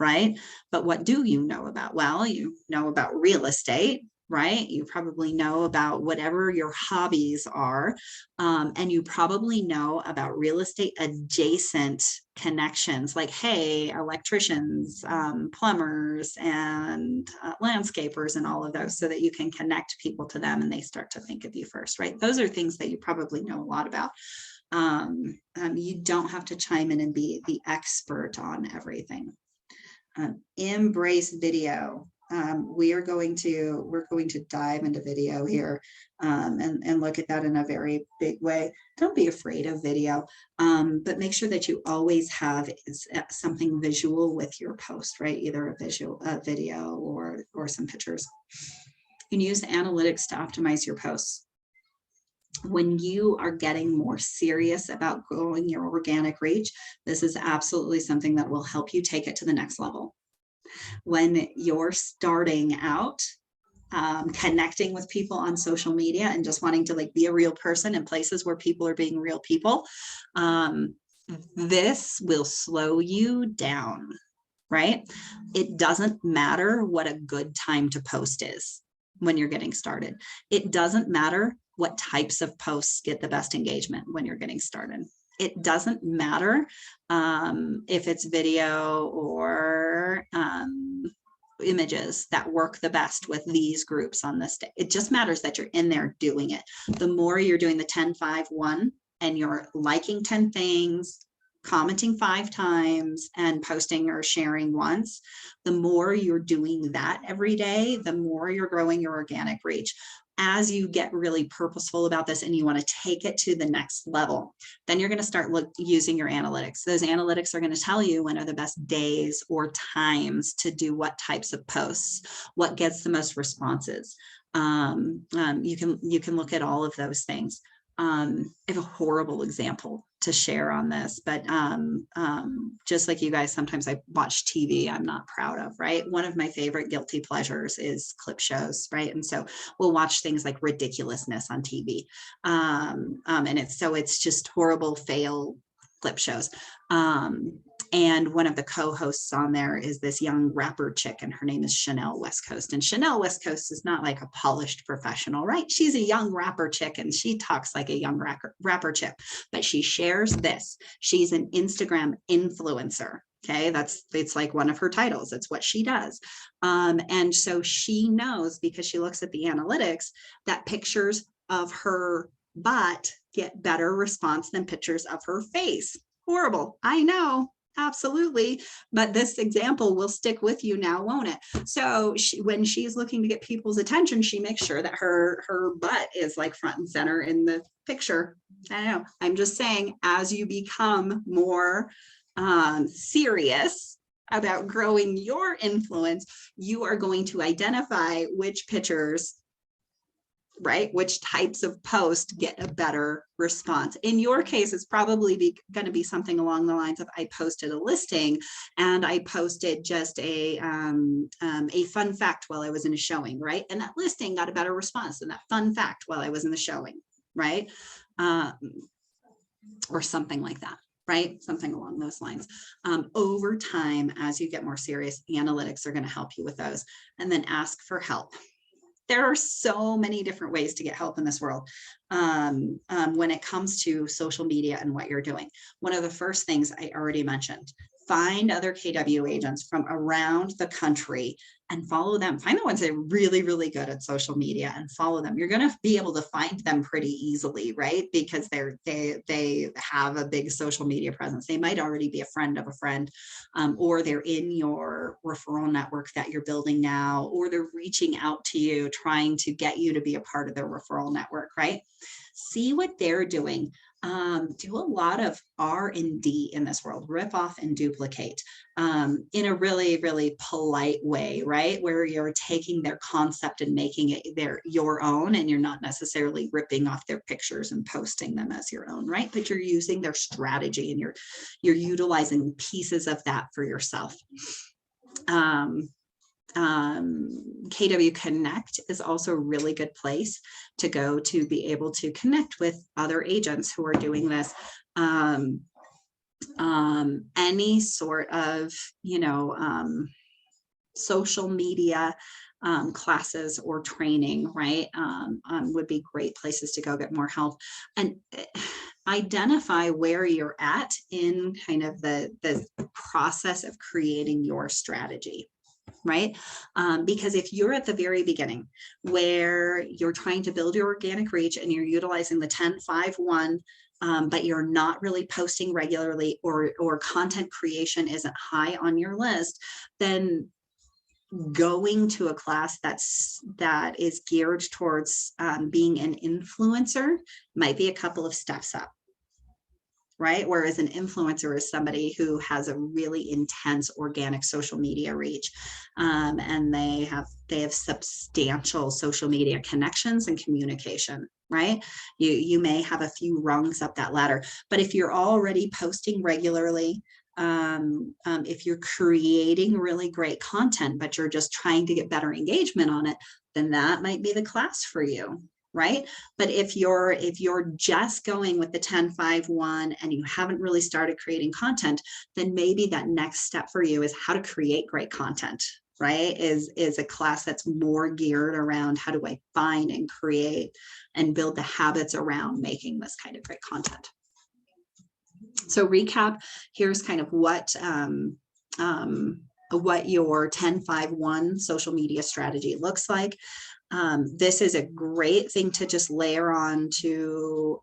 right? But what do you know about? Well, you know about real estate, right? You probably know about whatever your hobbies are, and you probably know about real estate adjacent connections, like, hey, electricians, plumbers, and landscapers, and all of those, so that you can connect people to them and they start to think of you first, right? Those are things that you probably know a lot about. You don't have to chime in and be the expert on everything. Embrace video. We're going to dive into video here, and look at that in a very big way. Don't be afraid of video, but make sure that you always have something visual with your post, right? Either a video or some pictures. You can use analytics to optimize your posts. When you are getting more serious about growing your organic reach, this is absolutely something that will help you take it to the next level. When you're starting out, connecting with people on social media and just wanting to like be a real person in places where people are being real people, this will slow you down, right? It doesn't matter what a good time to post is when you're getting started. It doesn't matter what types of posts get the best engagement when you're getting started. It doesn't matter if it's video or images that work the best with these groups on this day. It just matters that you're in there doing it. The more you're doing the 10, 5, 1, and you're liking 10 things, commenting 5 times, and posting or sharing once, the more you're doing that every day, the more you're growing your organic reach. As you get really purposeful about this and you want to take it to the next level, then you're going to start using your analytics. Those analytics are going to tell you when are the best days or times to do what types of posts, what gets the most responses. You can look at all of those things. I have a horrible example to share on this, but just like you guys, sometimes I watch TV I'm not proud of, right? One of my favorite guilty pleasures is clip shows, right? And so we'll watch things like ridiculousness on TV. And it's just horrible fail clip shows. And one of the co-hosts on there is this young rapper chick, and her name is Chanel West Coast. And Chanel West Coast is not like a polished professional, right? She's a young rapper chick and she talks like a young rapper chick, but she shares this. She's an Instagram influencer. Okay, it's like one of her titles. It's what she does. And so she knows, because she looks at the analytics, that pictures of her butt get better response than pictures of her face. Horrible, I know. Absolutely. But this example will stick with you now, won't it? So when she's looking to get people's attention, she makes sure that her butt is like front and center in the picture. I know. I'm just saying, as you become more serious about growing your influence, you are going to identify which pictures, right, which types of posts get a better response. In your case, it's probably going to be something along the lines of, I posted a listing and I posted just a fun fact while I was in a showing, right? And that listing got a better response than that fun fact while I was in the showing, right? Or something like that, right? Something along those lines. Over time, as you get more serious, analytics are going to help you with those. And then ask for help. There are so many different ways to get help in this world when it comes to social media and what you're doing. One of the first things I already mentioned, find other KW agents from around the country and follow them. Find the ones that are really, really good at social media and follow them. You're going to be able to find them pretty easily, right? Because they have a big social media presence. They might already be a friend of a friend, or they're in your referral network that you're building now, or they're reaching out to you, trying to get you to be a part of their referral network, right? See what they're doing. Do a lot of R&D in this world, rip off and duplicate in a really, really polite way, right? Where you're taking their concept and making it your own, and you're not necessarily ripping off their pictures and posting them as your own, right? But you're using their strategy and you're utilizing pieces of that for yourself. KW Connect is also a really good place to go to be able to connect with other agents who are doing this. Any sort of, social media classes or training, right, would be great places to go get more help. And identify where you're at in kind of the process of creating your strategy. Right? Because if you're at the very beginning where you're trying to build your organic reach and you're utilizing the 10, 5, 1, but you're not really posting regularly, or content creation isn't high on your list, then going to a class that is geared towards being an influencer might be a couple of steps up. Right? Whereas an influencer is somebody who has a really intense organic social media reach, and they have substantial social media connections and communication, right? You may have a few rungs up that ladder, but if you're already posting regularly, if you're creating really great content, but you're just trying to get better engagement on it, then that might be the class for you, right? But if you're just going with the 10-5-1 and you haven't really started creating content, then maybe that next step for you is how to create great content, right? Is a class that's more geared around how do I find and create and build the habits around making this kind of great content. So recap, here's kind of what your 10-5-1 social media strategy looks like. This is a great thing to just layer on to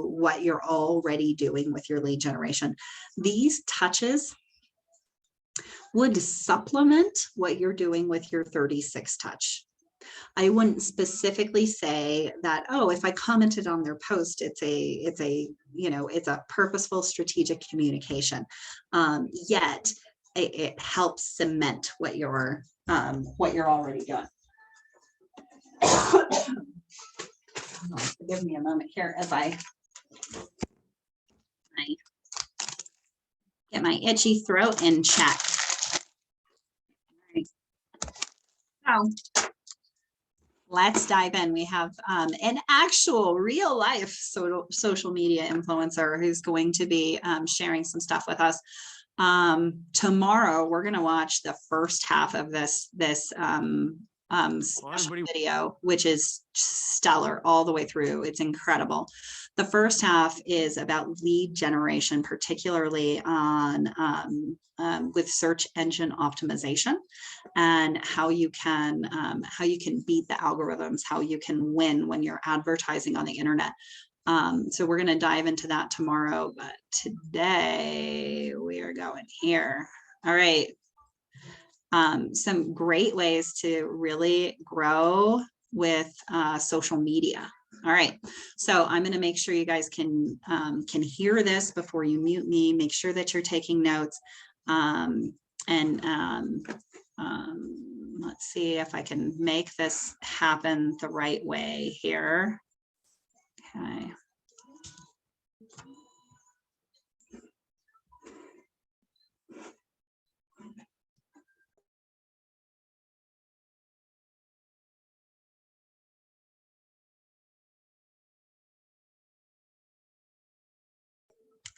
what you're already doing with your lead generation. These touches would supplement what you're doing with your 36 touch. I wouldn't specifically say that, oh, if I commented on their post, it's a purposeful strategic communication. Yet it helps cement what you're already doing. Give me a moment here as I get my itchy throat in check. So let's dive in. We have an actual real life social media influencer who's going to be sharing some stuff with us. Tomorrow, we're going to watch the first half of this special video, which is stellar all the way through. It's incredible. The first half is about lead generation, particularly on with search engine optimization and how you can beat the algorithms, how you can win when you're advertising on the internet. So we're going to dive into that tomorrow, but today we are going here. All right. Some great ways to really grow with social media. All right, so I'm going to make sure you guys can hear this before you mute me. Make sure that you're taking notes. Let's see if I can make this happen the right way here. Okay.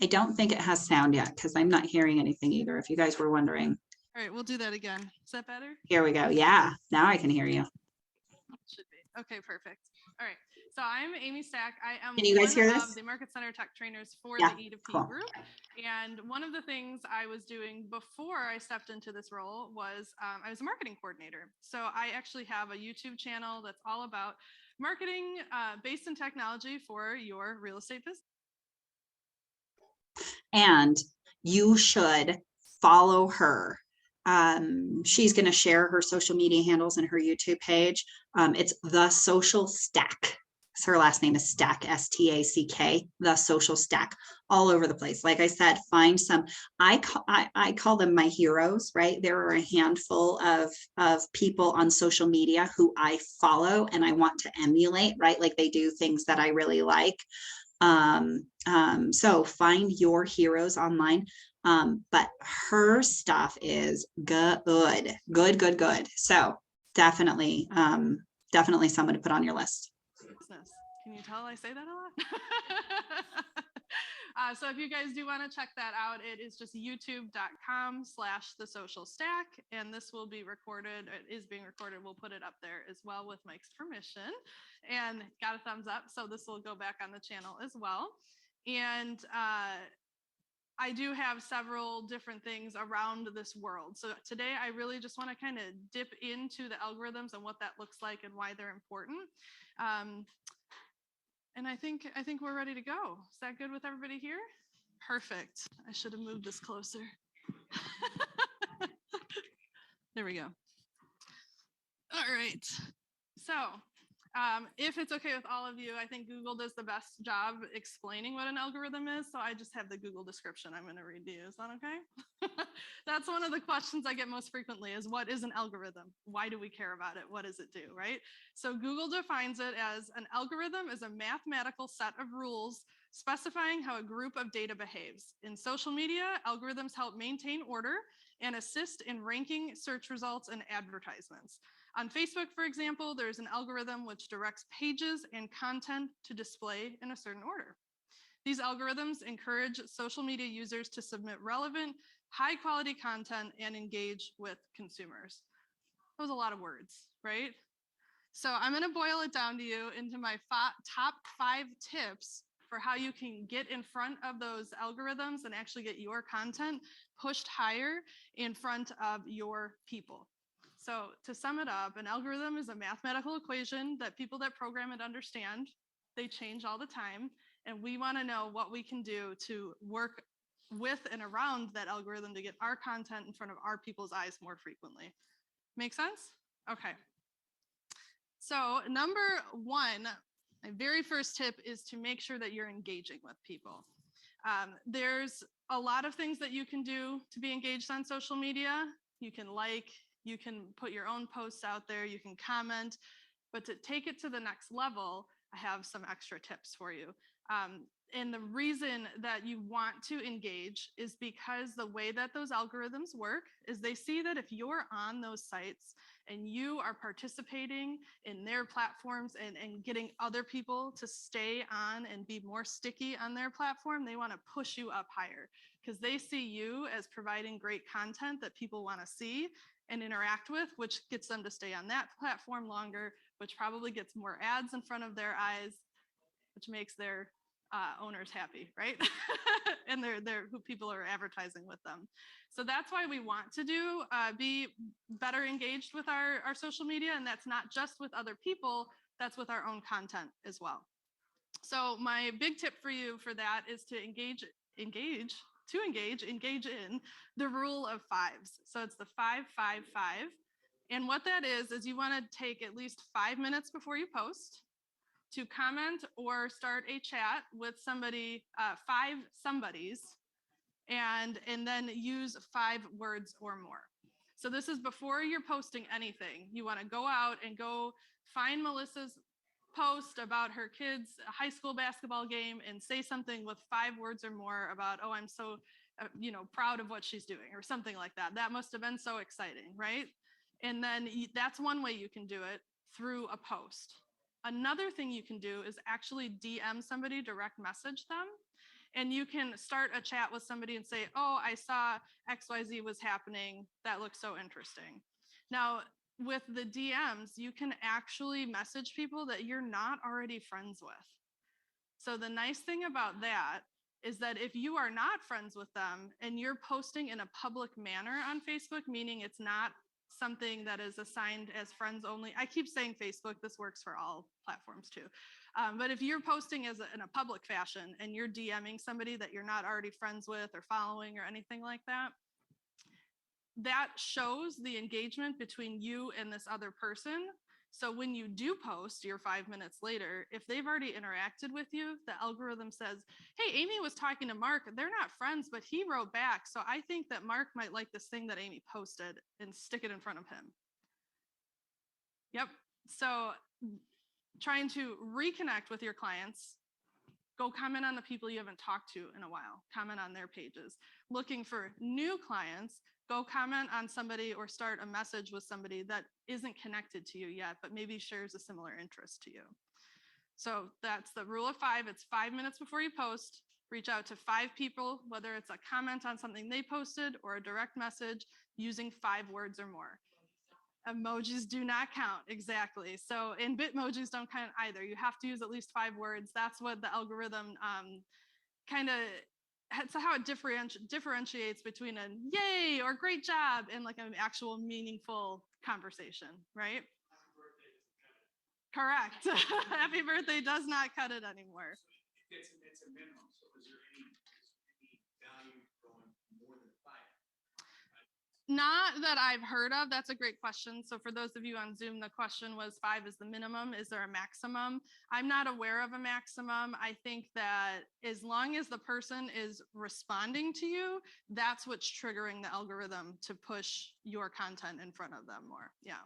I don't think it has sound yet because I'm not hearing anything either, if you guys were wondering. All right, we'll do that again. Is that better? Here we go. Yeah, now I can hear you. Should be. Okay, perfect. All right. So I'm Amy Stack. I am Can you guys hear one this? of the Market Center Tech Trainers for Yeah, the E2P cool. group. And one of the things I was doing before I stepped into this role was I was a marketing coordinator. So I actually have a YouTube channel that's all about marketing based in technology for your real estate business. And you should follow her. She's going to share her social media handles and her YouTube page. It's The Social Stack. So her last name is Stack, S-T-A-C-K, The Social Stack, all over the place. Like I said, find some, I call them my heroes, right? There are a handful of people on social media who I follow and I want to emulate, right? Like they do things that I really like. So find your heroes online. But her stuff is good. So definitely someone to put on your list. Can you tell I say that a lot? So if you guys do want to check that out, it is just youtube.com/thesocialstack. And this will be recorded. It is being recorded. We'll put it up there as well with Mike's permission. And got a thumbs up. So this will go back on the channel as well. And I do have several different things around this world. So today I really just want to kind of dip into the algorithms and what that looks like and why they're important. And I think we're ready to go. Is that good with everybody here? Perfect. I should have moved this closer. There we go. All right. So If it's okay with all of you, I think Google does the best job explaining what an algorithm is. So I just have the Google description I'm going to read to you. Is that okay? That's one of the questions I get most frequently is what is an algorithm? Why do we care about it? What does it do, right? So Google defines it as an algorithm is a mathematical set of rules specifying how a group of data behaves. In social media, algorithms help maintain order and assist in ranking search results and advertisements. On Facebook, for example, there's an algorithm which directs pages and content to display in a certain order. These algorithms encourage social media users to submit relevant, high quality content and engage with consumers. That was a lot of words, right? So I'm going to boil it down to you into my top 5 tips for how you can get in front of those algorithms and actually get your content pushed higher in front of your people. So to sum it up, an algorithm is a mathematical equation that people that program it understand. They change all the time. And we want to know what we can do to work with and around that algorithm to get our content in front of our people's eyes more frequently. Make sense? Okay. So number 1, my very first tip is to make sure that you're engaging with people. There's a lot of things that you can do to be engaged on social media. You can like, you can put your own posts out there, you can comment, but to take it to the next level, I have some extra tips for you. And the reason that you want to engage is because the way that those algorithms work is they see that if you're on those sites and you are participating in their platforms and getting other people to stay on and be more sticky on their platform, they want to push you up higher because they see you as providing great content that people want to see and interact with, which gets them to stay on that platform longer, which probably gets more ads in front of their eyes, which makes their owners happy, right? And they're who people are advertising with them. So that's why we want to do be better engaged with our social media, and that's not just with other people, that's with our own content as well. So my big tip for you for that is to engage in the rule of 5s. So it's the 5-5-5. And what that is you want to take at least 5 minutes before you post to comment or start a chat with somebody, 5 somebodies, and then use 5 words or more. So this is before you're posting anything. You want to go out and go find Melissa's post about her kids' high school basketball game and say something with 5 words or more about, oh, I'm so, proud of what she's doing or something like that. That must have been so exciting, right? And then that's one way you can do it, through a post. Another thing you can do is actually DM somebody, direct message them. And you can start a chat with somebody and say, oh, I saw XYZ was happening. That looks so interesting. Now, with the DMs, you can actually message people that you're not already friends with. So the nice thing about that is that if you are not friends with them and you're posting in a public manner on Facebook, meaning it's not something that is assigned as friends only. I keep saying Facebook, this works for all platforms too. But if you're posting in a public fashion and you're DMing somebody that you're not already friends with or following or anything like that, that shows the engagement between you and this other person. So when you do post your 5 minutes later, if they've already interacted with you, the algorithm says, hey, Amy was talking to Mark. They're not friends, but he wrote back. So I think that Mark might like this thing that Amy posted and stick it in front of him. Yep. So trying to reconnect with your clients, go comment on the people you haven't talked to in a while, comment on their pages. Looking for new clients, go comment on somebody or start a message with somebody that isn't connected to you yet, but maybe shares a similar interest to you. So that's the rule of 5. It's 5 minutes before you post. Reach out to 5 people, whether it's a comment on something they posted or a direct message, using 5 words or more. Emojis do not count, exactly. So, and Bitmojis don't count either. You have to use at least 5 words. That's what the algorithm kind of, that's how it differentiates between a yay or great job and like an actual meaningful conversation, right? Correct. Happy birthday does not cut it anymore. It's a minimum. So is there any value going more than 5? Not that I've heard of. That's a great question. So for those of you on Zoom, the question was 5 is the minimum. Is there a maximum? I'm not aware of a maximum. I think that as long as the person is responding to you, that's what's triggering the algorithm to push your content in front of them more. Yeah.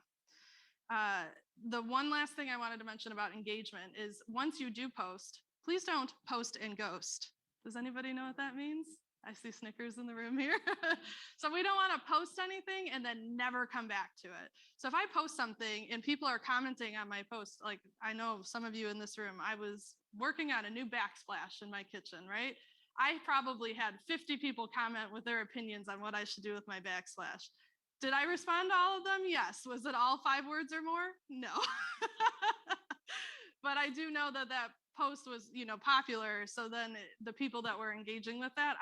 The one last thing I wanted to mention about engagement is once you do post, please don't post and ghost. Does anybody know what that means? I see snickers in the room here. So we don't want to post anything and then never come back to it. So if I post something and people are commenting on my post, like I know some of you in this room, I was working on a new backsplash in my kitchen, right? I probably had 50 people comment with their opinions on what I should do with my backsplash. Did I respond to all of them? Yes. Was it all 5 words or more? No. But I do know that that post was, popular. So then the people that were engaging with that,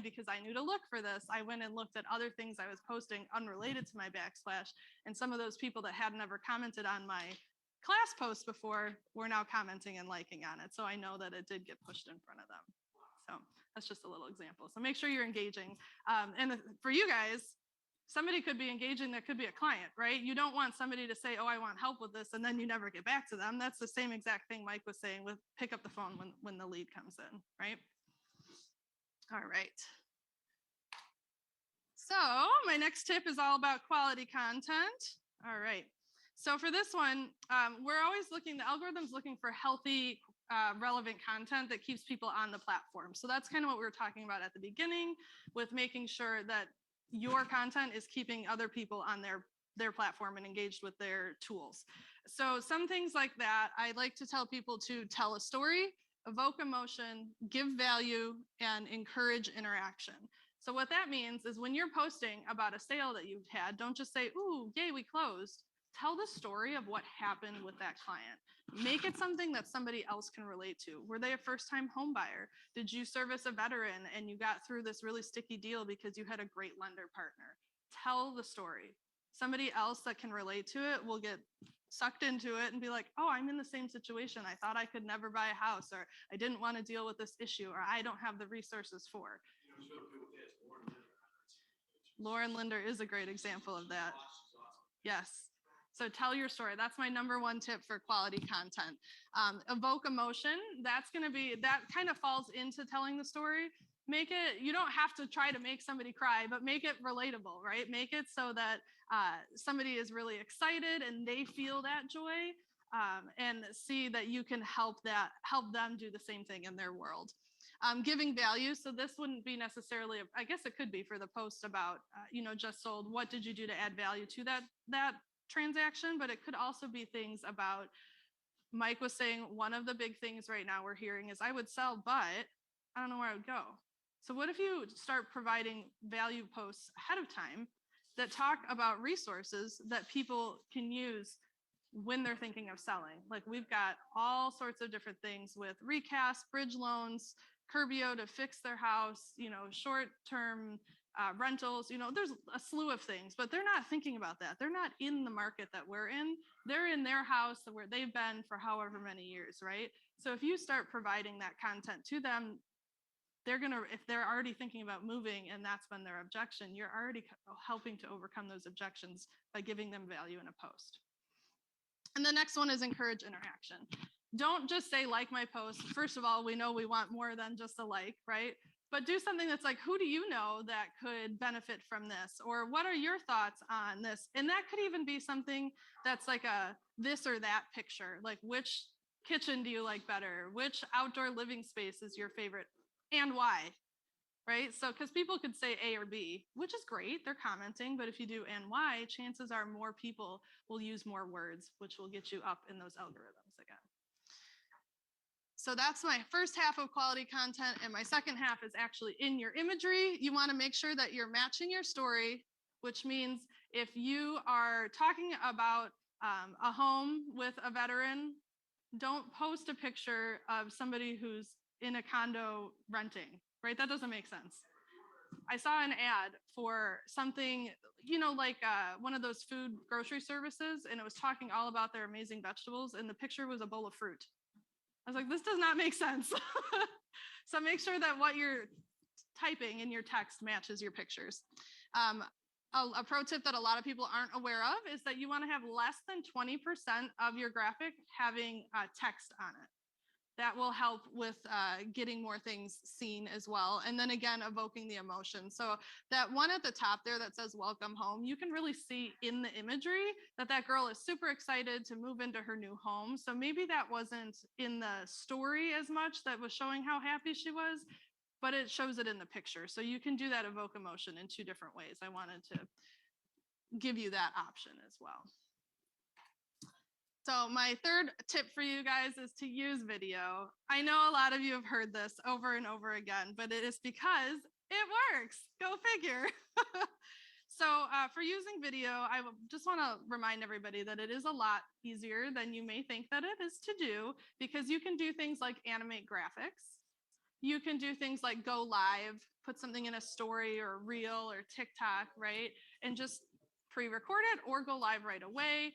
because I knew to look for this, I went and looked at other things I was posting unrelated to my backsplash. And some of those people that had never commented on my class post before were now commenting and liking on it. So I know that it did get pushed in front of them. So that's just a little example. So make sure you're engaging. And for you guys, somebody could be engaging that could be a client, right? You don't want somebody to say, oh, I want help with this, and then you never get back to them. That's the same exact thing Mike was saying with pick up the phone when the lead comes in, right? All right. So my next tip is all about quality content. All right. So for this one, we're always the algorithm's looking for healthy, relevant content that keeps people on the platform. So that's kind of what we were talking about at the beginning with making sure that your content is keeping other people on their platform and engaged with their tools. So some things like that, I like to tell people to tell a story, evoke emotion, give value, and encourage interaction. So what that means is when you're posting about a sale that you've had, don't just say, ooh, yay, we closed. Tell the story of what happened with that client. Make it something that somebody else can relate to. Were they a first-time home buyer? Did you service a veteran and you got through this really sticky deal because you had a great lender partner? Tell the story. Somebody else that can relate to it will get sucked into it and be like, oh, I'm in the same situation. I thought I could never buy a house, or I didn't want to deal with this issue, or I don't have the resources for. Lauren Linder is a great example of that. Yes. So tell your story. That's my number one tip for quality content. Evoke emotion. That kind of falls into telling the story. You don't have to try to make somebody cry, but make it relatable, right? Make it so that somebody is really excited and they feel that joy, and see that you can help them do the same thing in their world. Giving value. So this wouldn't be necessarily, I guess it could be for the post about, just sold. What did you do to add value to that transaction? But it could also be things about, Mike was saying, one of the big things right now we're hearing is I would sell, but I don't know where I would go. So what if you start providing value posts ahead of time that talk about resources that people can use when they're thinking of selling? Like we've got all sorts of different things with recast, bridge loans, Curbio to fix their house, short-term rentals, there's a slew of things, but they're not thinking about that. They're not in the market that we're in. They're in their house where they've been for however many years, right? So if you start providing that content to them, if they're already thinking about moving and that's been their objection, you're already helping to overcome those objections by giving them value in a post. And the next one is encourage interaction. Don't just say like my post. First of all, we know we want more than just a like, right? But do something that's like, who do you know that could benefit from this? Or what are your thoughts on this? And that could even be something that's like a this or that picture. Like which kitchen do you like better? Which outdoor living space is your favorite and why? Right? So, because people could say A or B, which is great, they're commenting, but if you do and why, chances are more people will use more words, which will get you up in those algorithms again. So that's my first half of quality content, and my second half is actually in your imagery. You want to make sure that you're matching your story, which means if you are talking about a home with a veteran, don't post a picture of somebody who's in a condo renting, right? That doesn't make sense. I saw an ad for something, like one of those food grocery services, and it was talking all about their amazing vegetables, and the picture was a bowl of fruit. I was like, this does not make sense. So make sure that what you're typing in your text matches your pictures. a pro tip that a lot of people aren't aware of is that you want to have less than 20% of your graphic having text on it. That will help with getting more things seen as well. And then again, evoking the emotion. So that one at the top there that says welcome home, you can really see in the imagery that that girl is super excited to move into her new home. So maybe that wasn't in the story as much that was showing how happy she was, but it shows it in the picture. So you can do that evoke emotion in two different ways. I wanted to give you that option as well. So my third tip for you guys is to use video. I know a lot of you have heard this over and over again, but it is because it works. Go figure. So for using video, I just want to remind everybody that it is a lot easier than you may think that it is to do, because you can do things like animate graphics. You can do things like go live, put something in a story or reel or TikTok, right? And just pre-record it or go live right away.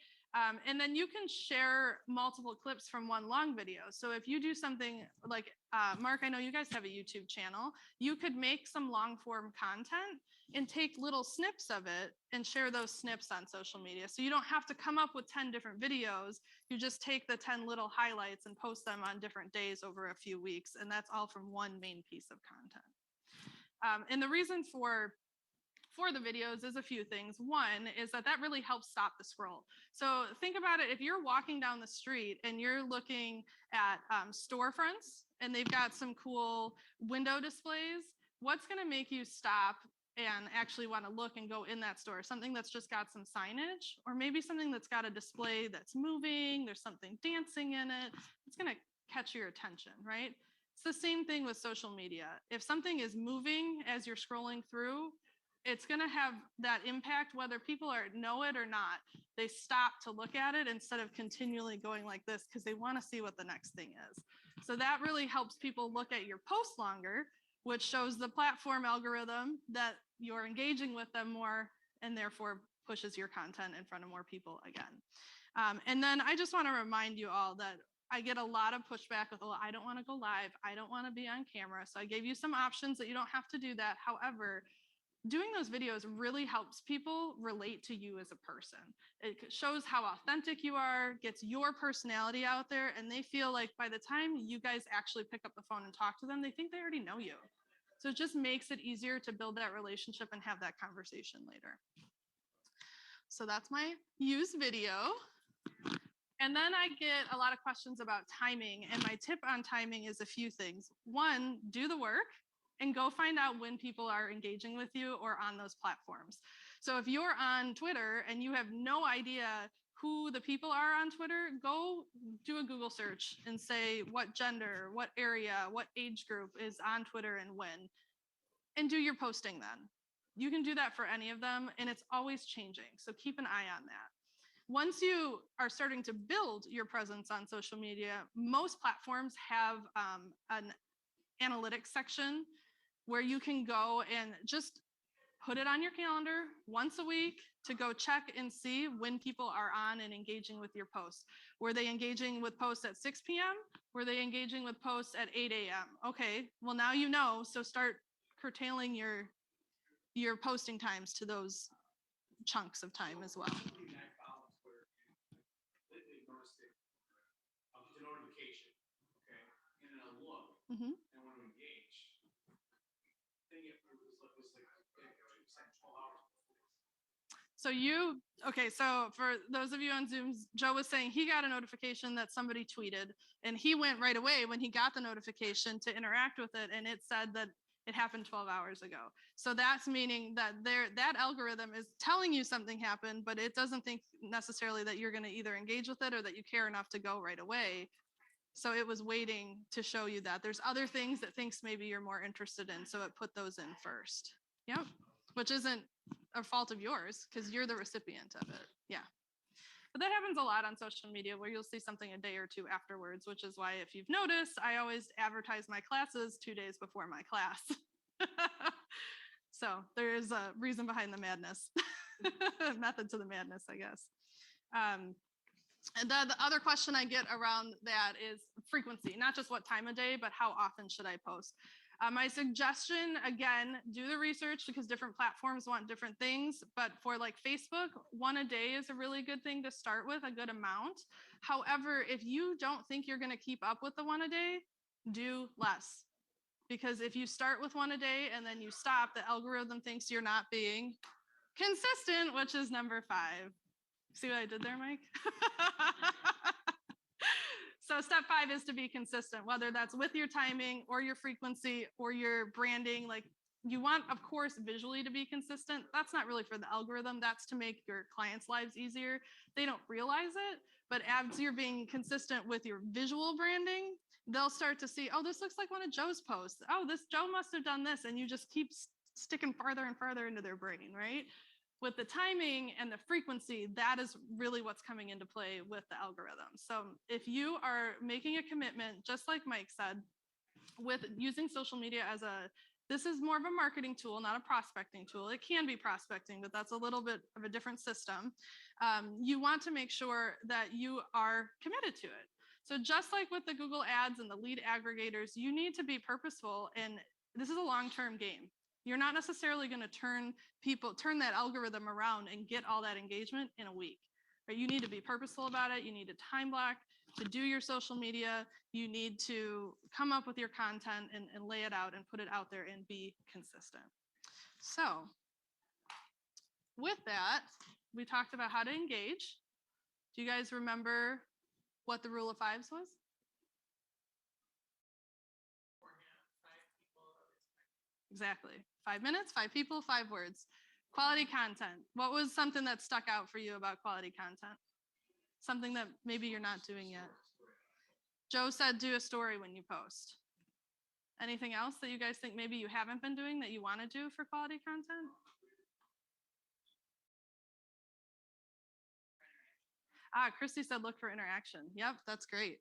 And then you can share multiple clips from one long video. So if you do something like, Mark, I know you guys have a YouTube channel, you could make some long form content and take little snips of it and share those snips on social media. So you don't have to come up with 10 different videos. You just take the 10 little highlights and post them on different days over a few weeks. And that's all from one main piece of content. And the reason for the videos is a few things. One is that really helps stop the scroll. So think about it, if you're walking down the street and you're looking at storefronts and they've got some cool window displays, what's going to make you stop and actually want to look and go in that store? Something that's just got some signage, or maybe something that's got a display that's moving, there's something dancing in it. It's going to catch your attention, right? It's the same thing with social media. If something is moving as you're scrolling through, it's going to have that impact whether people know it or not. They stop to look at it instead of continually going like this because they want to see what the next thing is. So that really helps people look at your post longer, which shows the platform algorithm that you're engaging with them more, and therefore pushes your content in front of more people again. And then I just want to remind you all that I get a lot of pushback with, oh, I don't want to go live. I don't want to be on camera. So I gave you some options that you don't have to do that. However, doing those videos really helps people relate to you as a person. It shows how authentic you are, gets your personality out there, and they feel like by the time you guys actually pick up the phone and talk to them, they think they already know you. So it just makes it easier to build that relationship and have that conversation later. So that's my use video. And then I get a lot of questions about timing, and my tip on timing is a few things. One, do the work and go find out when people are engaging with you or on those platforms. So if you're on Twitter and you have no idea who the people are on Twitter, go do a Google search and say what gender, what area, what age group is on Twitter and when, and do your posting then. You can do that for any of them, and it's always changing. So keep an eye on that. Once you are starting to build your presence on social media, most platforms have an analytics section where you can go and just put it on your calendar once a week to go check and see when people are on and engaging with your posts. Were they engaging with posts at 6 p.m.? Were they engaging with posts at 8 a.m.? Okay, well now you know, so start curtailing your posting times to those chunks of time as well. Notification, okay, and then I'll look, Mm-hmm. and want to engage. Then it was like 12 hours. So for those of you on Zoom, Joe was saying he got a notification that somebody tweeted, and he went right away when he got the notification to interact with it, and it said that it happened 12 hours ago. So that's meaning that that algorithm is telling you something happened, but it doesn't think necessarily that you're going to either engage with it or that you care enough to go right away. So it was waiting to show you that there's other things that thinks maybe you're more interested in. So it put those in first. Yep. Which isn't a fault of yours because you're the recipient of it. Yeah. But that happens a lot on social media where you'll see something a day or two afterwards, which is why if you've noticed, I always advertise my classes 2 days before my class. So there is a reason behind the madness, method to the madness, I guess. And the other question I get around that is frequency, not just what time of day, but how often should I post? My suggestion, again, do the research because different platforms want different things. But for like Facebook, 1 a day is a really good thing to start with, a good amount. However, if you don't think you're going to keep up with the 1 a day, do less. Because if you start with 1 a day and then you stop, the algorithm thinks you're not being consistent, which is number 5. See what I did there, Mike? So step 5 is to be consistent, whether that's with your timing or your frequency or your branding. Like you want, of course, visually to be consistent. That's not really for the algorithm. That's to make your clients' lives easier. They don't realize it, but as you're being consistent with your visual branding, they'll start to see, oh, this looks like one of Joe's posts. Oh, this Joe must have done this. And you just keep sticking farther and farther into their brain, right? With the timing and the frequency, that is really what's coming into play with the algorithm. So if you are making a commitment, just like Mike said, with using social media as this is more of a marketing tool, not a prospecting tool. It can be prospecting, but that's a little bit of a different system. You want to make sure that you are committed to it. So just like with the Google Ads and the lead aggregators, you need to be purposeful, and this is a long-term game. You're not necessarily going to turn that algorithm around and get all that engagement in a week. Right? You need to be purposeful about it. You need a time block to do your social media. You need to come up with your content and lay it out and put it out there and be consistent. So with that, we talked about how to engage. Do you guys remember what the rule of 5s was? Exactly. 5 minutes, 5 people, 5 words. Quality content. What was something that stuck out for you about quality content? Something that maybe you're not doing yet. Joe said do a story when you post. Anything else that you guys think maybe you haven't been doing that you want to do for quality content? Christy said look for interaction. Yep, that's great.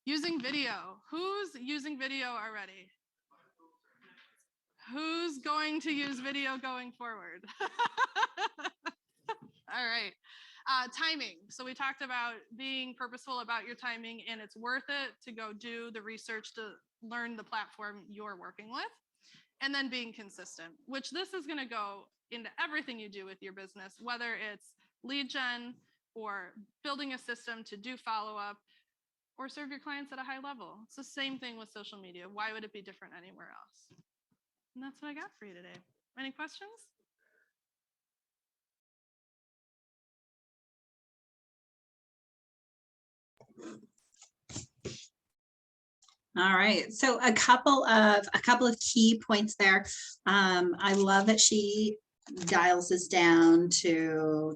Using video. Who's using video already? Who's going to use video going forward? All right. Timing. So we talked about being purposeful about your timing, and it's worth it to go do the research to learn the platform you're working with, and then being consistent, which this is going to go into everything you do with your business, whether it's lead gen or building a system to do follow-up or serve your clients at a high level. It's the same thing with social media. Why would it be different anywhere else? And that's what I got for you today. Any questions? All right, so a couple of key points there. I love that she dials this down to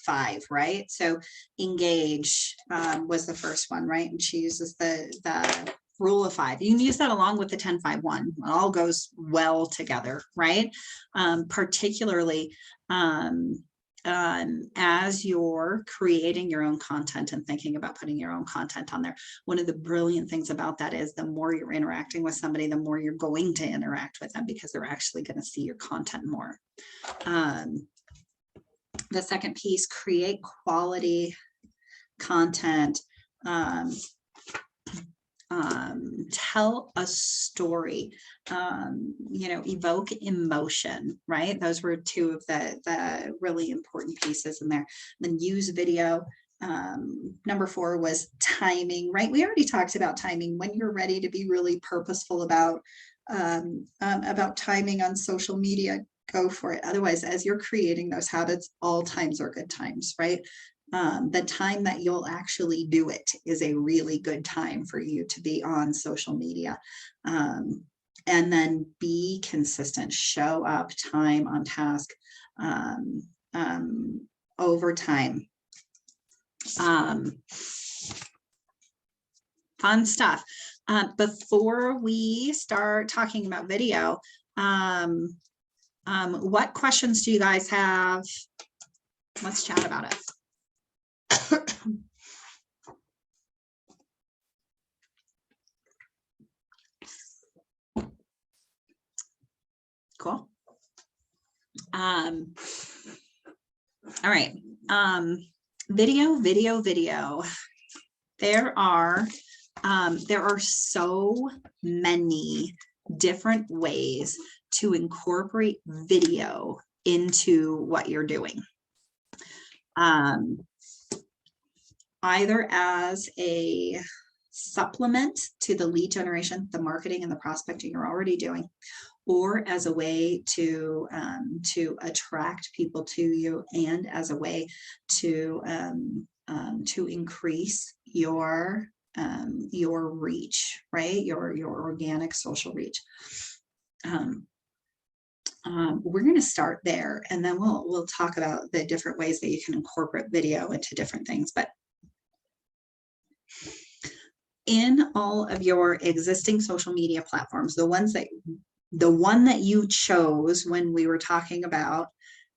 5, right? So engage was the first one, right? And she uses the rule of 5. You can use that along with the 10-5-1. It all goes well together, right? Particularly as you're creating your own content and thinking about putting your own content on there. One of the brilliant things about that is the more you're interacting with somebody, the more you're going to interact with them because they're actually going to see your content more. The second piece, create quality content. Tell a story, evoke emotion, right? Those were 2 of the really important pieces in there. Then use video. Number 4 was timing, right? We already talked about timing. When you're ready to be really purposeful about timing on social media, go for it. Otherwise, as you're creating those habits, all times are good times, right? The time that you'll actually do it is a really good time for you to be on social media. And then be consistent, show up time on task, over time. Fun stuff. Before we start talking about video, what questions do you guys have? Let's chat about it. Cool. All right. Video. There are so many different ways to incorporate video into what you're doing. Either as a supplement to the lead generation, the marketing and the prospecting you're already doing, or as a way to attract people to you, and as a way to increase your reach, right? Your organic social reach. We're going to start there, and then we'll talk about the different ways that you can incorporate video into different things. But in all of your existing social media platforms, the one that you chose when we were talking about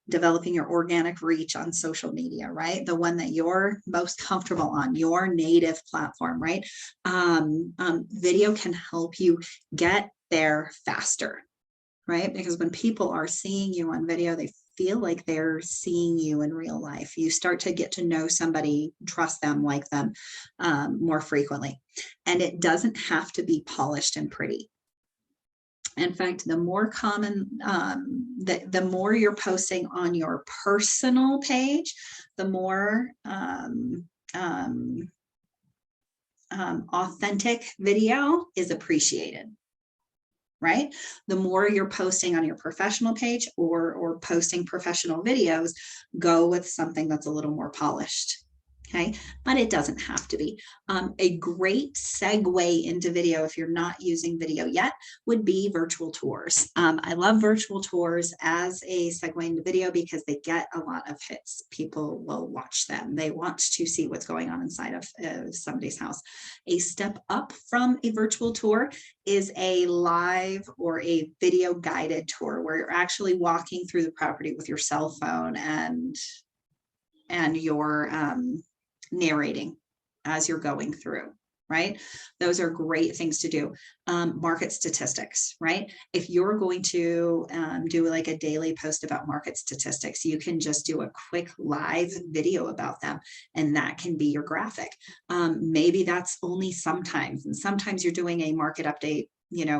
developing your organic reach on social media, right? The one that you're most comfortable on, your native platform, right? Video can help you get there faster, right? Because when people are seeing you on video, they feel like they're seeing you in real life. You start to get to know somebody, trust them, like them more frequently. And it doesn't have to be polished and pretty. In fact, the more common, the more you're posting on your personal page, the more authentic video is appreciated, right? The more you're posting on your professional page or posting professional videos, go with something that's a little more polished. Okay, but it doesn't have to be. A great segue into video, if you're not using video yet, would be virtual tours. I love virtual tours as a segue into video because they get a lot of hits. People will watch them. They want to see what's going on inside of somebody's house. A step up from a virtual tour is a live or a video guided tour where you're actually walking through the property with your cell phone and you're narrating as you're going through, right? Those are great things to do. Market statistics, right? If you're going to do like a daily post about market statistics, you can just do a quick live video about them, and that can be your graphic. Maybe that's only sometimes, and sometimes you're doing a market update,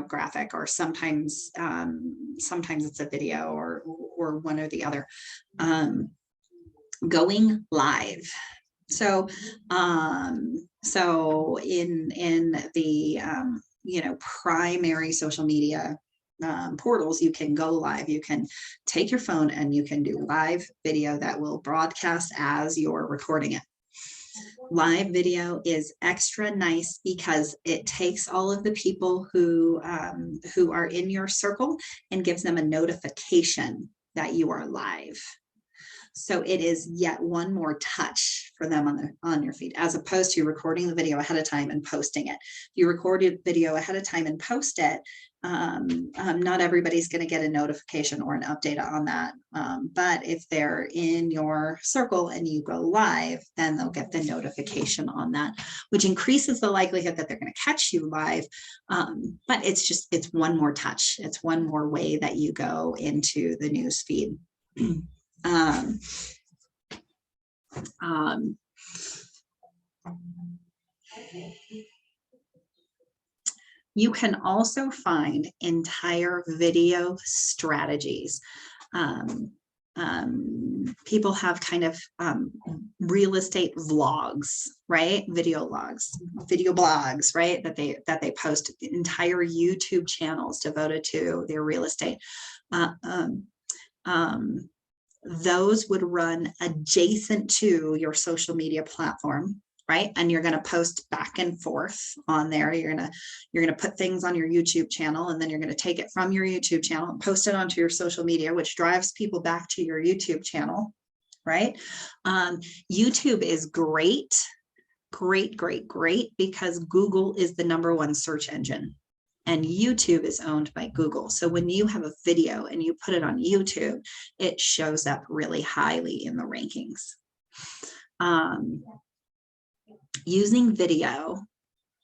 graphic, or sometimes it's a video or one or the other. Going live. So in the primary social media portals, you can go live. You can take your phone and you can do live video that will broadcast as you're recording it. Live video is extra nice because it takes all of the people who are in your circle and gives them a notification that you are live. So it is yet one more touch for them on your feed, as opposed to recording the video ahead of time and posting it. If you recorded video ahead of time and post it, not everybody's going to get a notification or an update on that. But if they're in your circle and you go live, then they'll get the notification on that, which increases the likelihood that they're going to catch you live. But it's one more touch. It's one more way that you go into the news feed. You can also find entire video strategies. People have kind of real estate vlogs, right? Video blogs, right? That they post entire YouTube channels devoted to their real estate. Those would run adjacent to your social media platform, right? And you're going to post back and forth on there. You're going to put things on your YouTube channel, and then you're going to take it from your YouTube channel and post it onto your social media, which drives people back to your YouTube channel, right? YouTube is great because Google is the #1 search engine. And YouTube is owned by Google. So when you have a video and you put it on YouTube, it shows up really highly in the rankings. Using video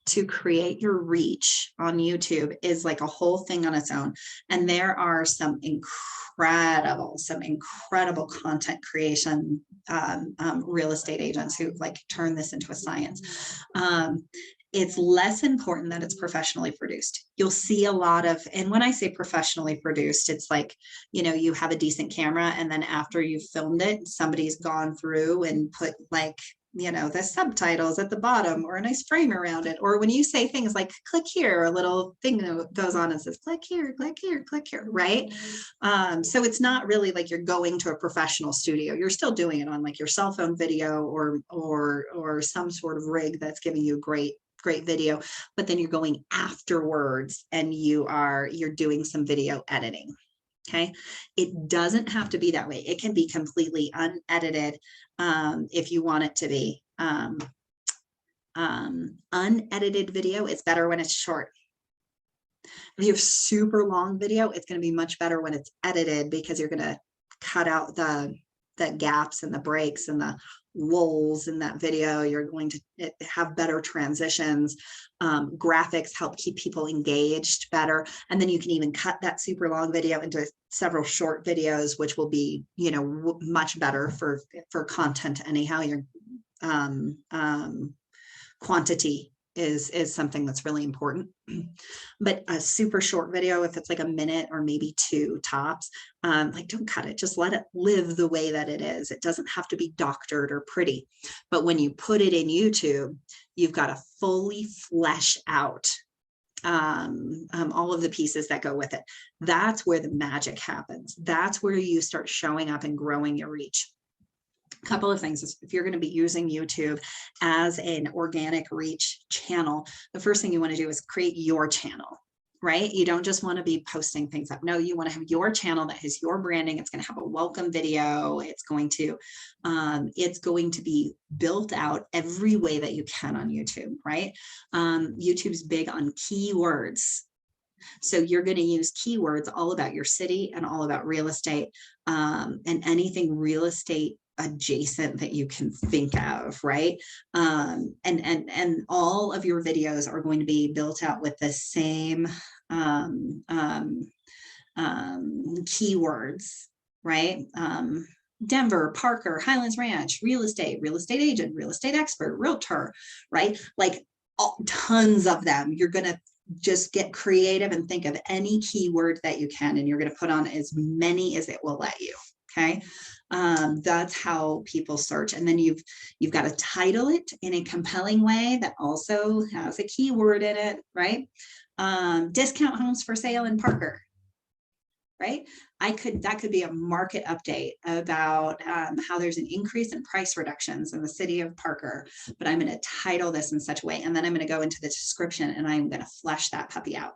to create your reach on YouTube is like a whole thing on its own. And there are some incredible content creation real estate agents who like turn this into a science. it's less important that it's professionally produced. You'll see a lot of, and when I say professionally produced, it's like, you have a decent camera, and then after you've filmed it, somebody's gone through and put like, the subtitles at the bottom or a nice frame around it. Or when you say things like click here, a little thing goes on and says, click here, click here, click here, right? So it's not really like you're going to a professional studio. You're still doing it on like your cell phone video or some sort of rig that's giving you great video, but then you're going afterwards and you're doing some video editing. Okay. It doesn't have to be that way. It can be completely unedited if you want it to be. Unedited video is better when it's short. If you have super long video, it's going to be much better when it's edited, because you're going to cut out the gaps and the breaks and the lulls in that video. You're going to have better transitions. Graphics help keep people engaged better. And then you can even cut that super long video into several short videos, which will be, much better for content anyhow. Your quantity is something that's really important. But a super short video, if it's like a minute or maybe 2 tops, like don't cut it, just let it live the way that it is. It doesn't have to be doctored or pretty. But when you put it in YouTube, you've got to fully flesh out all of the pieces that go with it. That's where the magic happens. That's where you start showing up and growing your reach. Couple of things. If you're going to be using YouTube as an organic reach channel, the first thing you want to do is create your channel, right? You don't just want to be posting things up. No, you want to have your channel that has your branding. It's going to have a welcome video. It's going to be built out every way that you can on YouTube, right? YouTube's big on keywords. So you're going to use keywords all about your city and all about real estate, and anything real estate adjacent that you can think of, right? And all of your videos are going to be built out with the same keywords, right? Denver, Parker, Highlands Ranch, real estate agent, real estate expert, realtor, right? Like tons of them. You're going to just get creative and think of any keyword that you can, and you're going to put on as many as it will let you. Okay. That's how people search. And then you've got to title it in a compelling way that also has a keyword in it, right? Discount homes for sale in Parker, right? That could be a market update about how there's an increase in price reductions in the city of Parker, but I'm going to title this in such a way. And then I'm going to go into the description and I'm going to flesh that puppy out.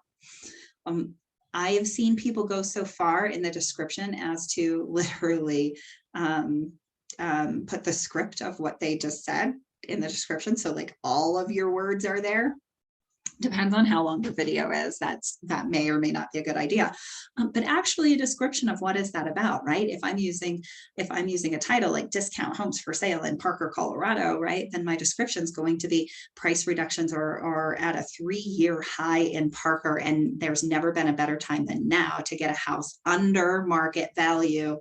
I have seen people go so far in the description as to literally put the script of what they just said in the description. So like all of your words are there. Depends on how long the video is. That may or may not be a good idea. But actually a description of what is that about, right? If I'm using a title like discount homes for sale in Parker, Colorado, right? Then my description is going to be price reductions are at a 3-year high in Parker. And there's never been a better time than now to get a house under market value.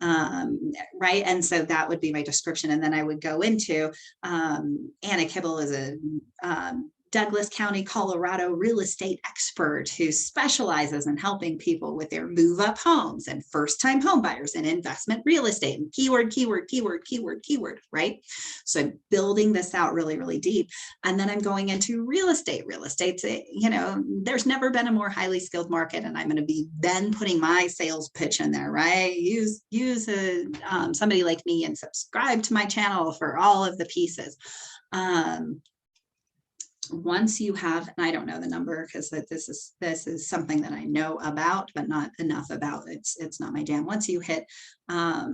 Right. And so that would be my description. And then I would go into Anna Kibble is a Douglas County, Colorado real estate expert who specializes in helping people with their move up homes and first time home buyers and investment real estate and keyword, right? So I'm building this out really, really deep. And then I'm going into real estate. Real estate's, there's never been a more highly skilled market. And I'm going to be then putting my sales pitch in there, right? Use somebody like me and subscribe to my channel for all of the pieces. Once you have, and I don't know the number because this is something that I know about, but not enough about. It's not my jam. Once you hit a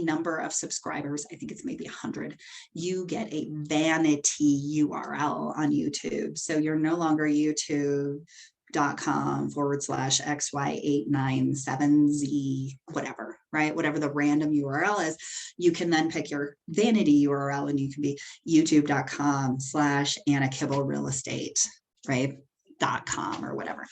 number of subscribers, I think it's maybe 100, you get a vanity URL on YouTube. So you're no longer youtube.com/XY897Z, whatever, right? Whatever the random URL is, you can then pick your vanity URL and you can be youtube.com/Anna Kibble real estate, right? .com or whatever,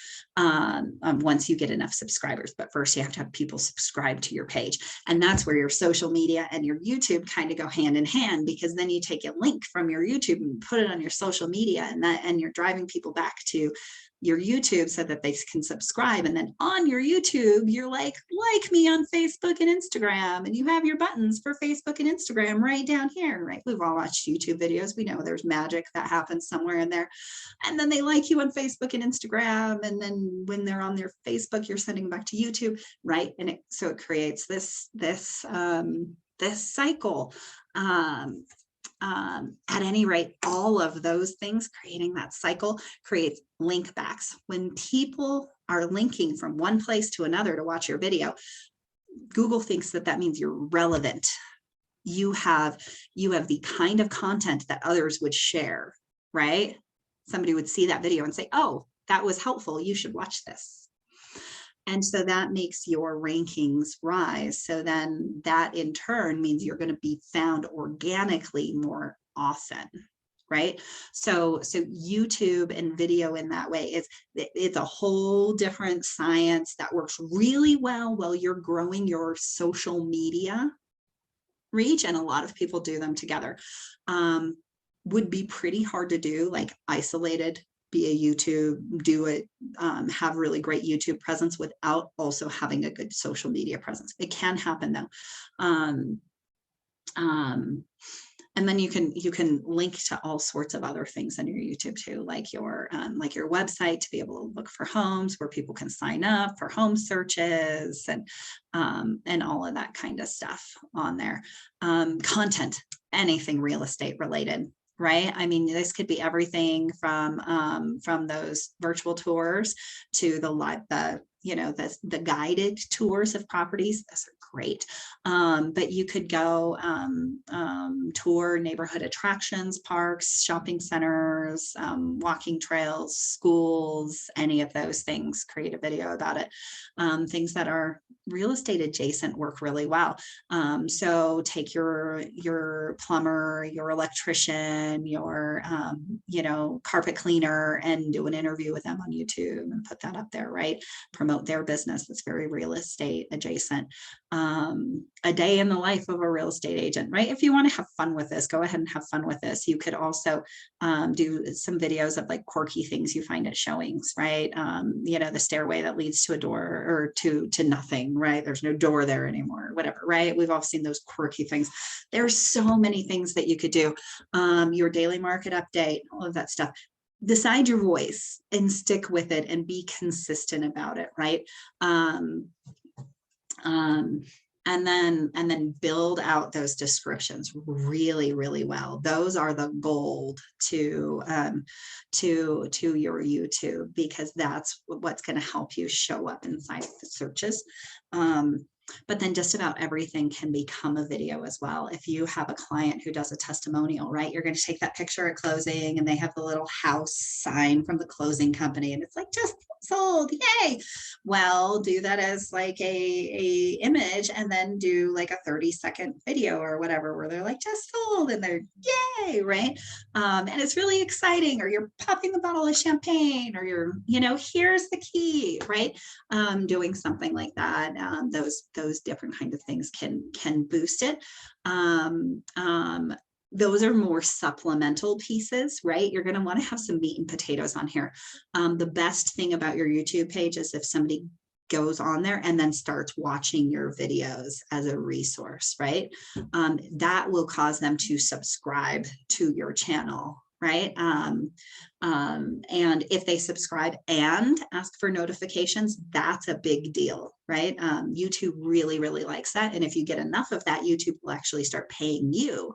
once you get enough subscribers. But first you have to have people subscribe to your page. And that's where your social media and your YouTube kind of go hand in hand, because then you take a link from your YouTube and put it on your social media, and you're driving people back to your YouTube so that they can subscribe. And then on your YouTube, you're like me on Facebook and Instagram, and you have your buttons for Facebook and Instagram right down here, right? We've all watched YouTube videos. We know there's magic that happens somewhere in there. And then they like you on Facebook and Instagram. And then when they're on their Facebook, you're sending back to YouTube, right? And so it creates this cycle. At any rate, all of those things, creating that cycle, creates link backs. When people are linking from one place to another to watch your video, Google thinks that means you're relevant. You have the kind of content that others would share, right? Somebody would see that video and say, oh, that was helpful, you should watch this. And so that makes your rankings rise. So then that in turn means you're going to be found organically more often, right? So YouTube and video in that way it's a whole different science that works really well while you're growing your social media reach. And a lot of people do them together. Would be pretty hard to do, like isolated, be a YouTube, do it, have really great YouTube presence without also having a good social media presence. It can happen though. And then you can link to all sorts of other things on your YouTube too, like your website, to be able to look for homes where people can sign up for home searches, and all of that kind of stuff on there. Content, anything real estate related. Right. I mean, this could be everything from those virtual tours to the guided tours of properties. Those are great. But you could go tour neighborhood attractions, parks, shopping centers, walking trails, schools, any of those things, create a video about it. Things that are real estate adjacent work really well. So take your plumber, your electrician, your carpet cleaner, and do an interview with them on YouTube and put that up there, right? Promote their business that's very real estate adjacent. A day in the life of a real estate agent, right? If you want to have fun with this, go ahead and have fun with this. You could also do some videos of like quirky things you find at showings, right? The stairway that leads to a door or to nothing, right? There's no door there anymore, whatever, right? We've all seen those quirky things. There's so many things that you could do. Your daily market update, all of that stuff. Decide your voice and stick with it and be consistent about it, right? And then build out those descriptions really, really well. Those are the gold to your YouTube, because that's what's going to help you show up inside the searches. But then just about everything can become a video as well. If you have a client who does a testimonial, right, you're going to take that picture at closing and they have the little house sign from the closing company and it's like, just sold, yay. Well, do that as like a image, and then do like a 30-second video or whatever where they're like, just sold, and they're yay, right? And it's really exciting, or you're popping a bottle of champagne, or you're, here's the key, right? Doing something like that. Those different kinds of things can boost it. Those are more supplemental pieces, right? You're going to want to have some meat and potatoes on here. The best thing about your YouTube page is if somebody goes on there and then starts watching your videos as a resource, right? That will cause them to subscribe to your channel, right? And if they subscribe and ask for notifications, that's a big deal, right? YouTube really, really likes that. And if you get enough of that, YouTube will actually start paying you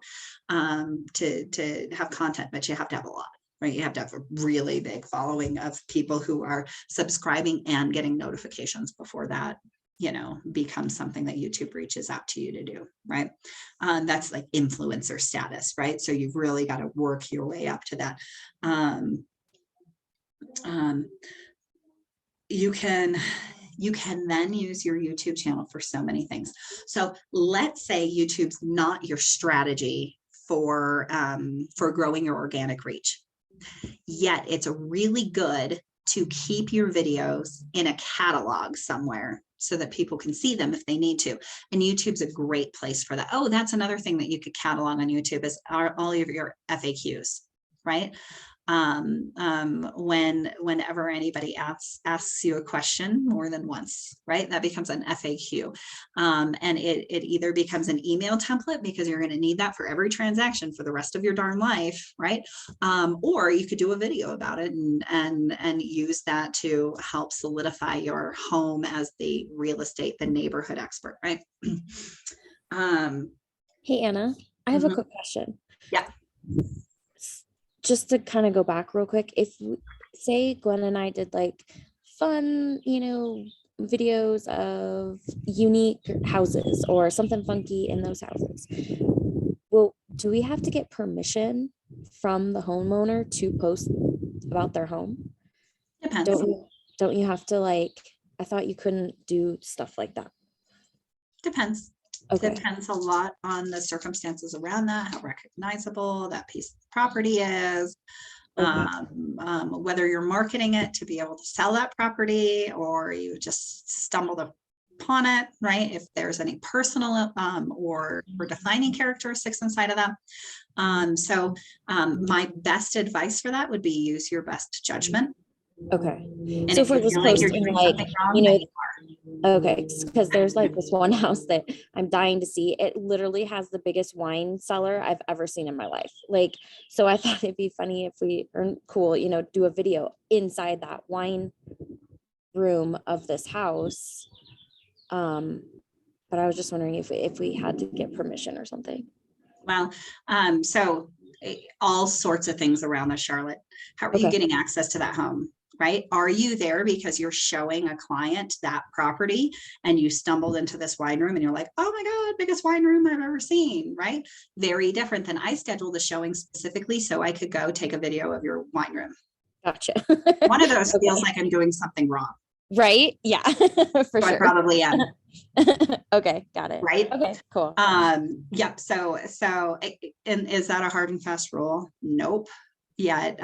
to have content, but you have to have a lot, right? You have to have a really big following of people who are subscribing and getting notifications before that becomes something that YouTube reaches out to you to do, right? That's like influencer status, right? So you've really got to work your way up to that. You can then use your YouTube channel for so many things. So let's say YouTube's not your strategy for growing your organic reach, yet it's really good to keep your videos in a catalog somewhere so that people can see them if they need to. And YouTube's a great place for that. Oh, that's another thing that you could catalog on YouTube is all of your FAQs, right? Whenever anybody asks you a question more than once, right? That becomes an FAQ. And it either becomes an email template because you're going to need that for every transaction for the rest of your darn life, right? Or you could do a video about it and use that to help solidify your home as the real estate, the neighborhood expert, right? Hey, Anna, I have a Mhm. quick question. Yeah. Just to kind of go back real quick, if say Glenn and I did like fun, videos of unique houses or something funky in those houses, well, do we have to get permission from the homeowner to post about their home? Depends. Don't you have to I thought you couldn't do stuff like that. Depends. Okay. Depends a lot on the circumstances around that, how recognizable that piece of property is, Okay. whether you're marketing it to be able to sell that property or you just stumbled upon it, right? If there's any personal or defining characteristics inside of that. My best advice for that would be use your best judgment. Okay. And So if for you this feel like you're posting, doing something wrong, then you are. okay, because there's this one house that I'm dying to see. It literally has the biggest wine cellar I've ever seen in my life. So I thought it'd be funny if we, or cool, do a video inside that wine room of this house. But I was just wondering if we had to get permission or something. Well, all sorts of things around the Charlotte. How are you Okay. getting access to that home? Right? Are you there because you're showing a client that property and you stumbled into this wine room and you're like, oh my God, biggest wine room I've ever seen, right? Very different than I scheduled the showing specifically so I could go take a video of your wine room. Gotcha. One of those Okay. feels like I'm doing something wrong. Right? Yeah, for So I sure. probably am. Okay, got it. Right? Okay, cool. Yep. So, and is that a hard and fast rule? Nope. Yet,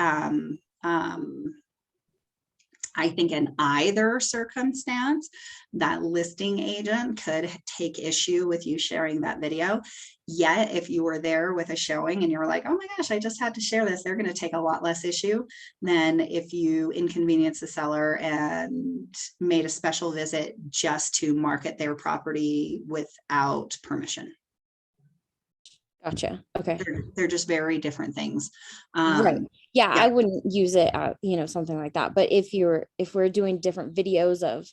I think in either circumstance, that listing agent could take issue with you sharing that video. Yet, if you were there with a showing and you're like, oh my gosh, I just had to share this, they're going to take a lot less issue than if you inconvenience the seller and made a special visit just to market their property without permission. Gotcha. Okay. They're just very different things. Right. Yeah, yeah. I wouldn't use it, something like that. But if we're doing different videos of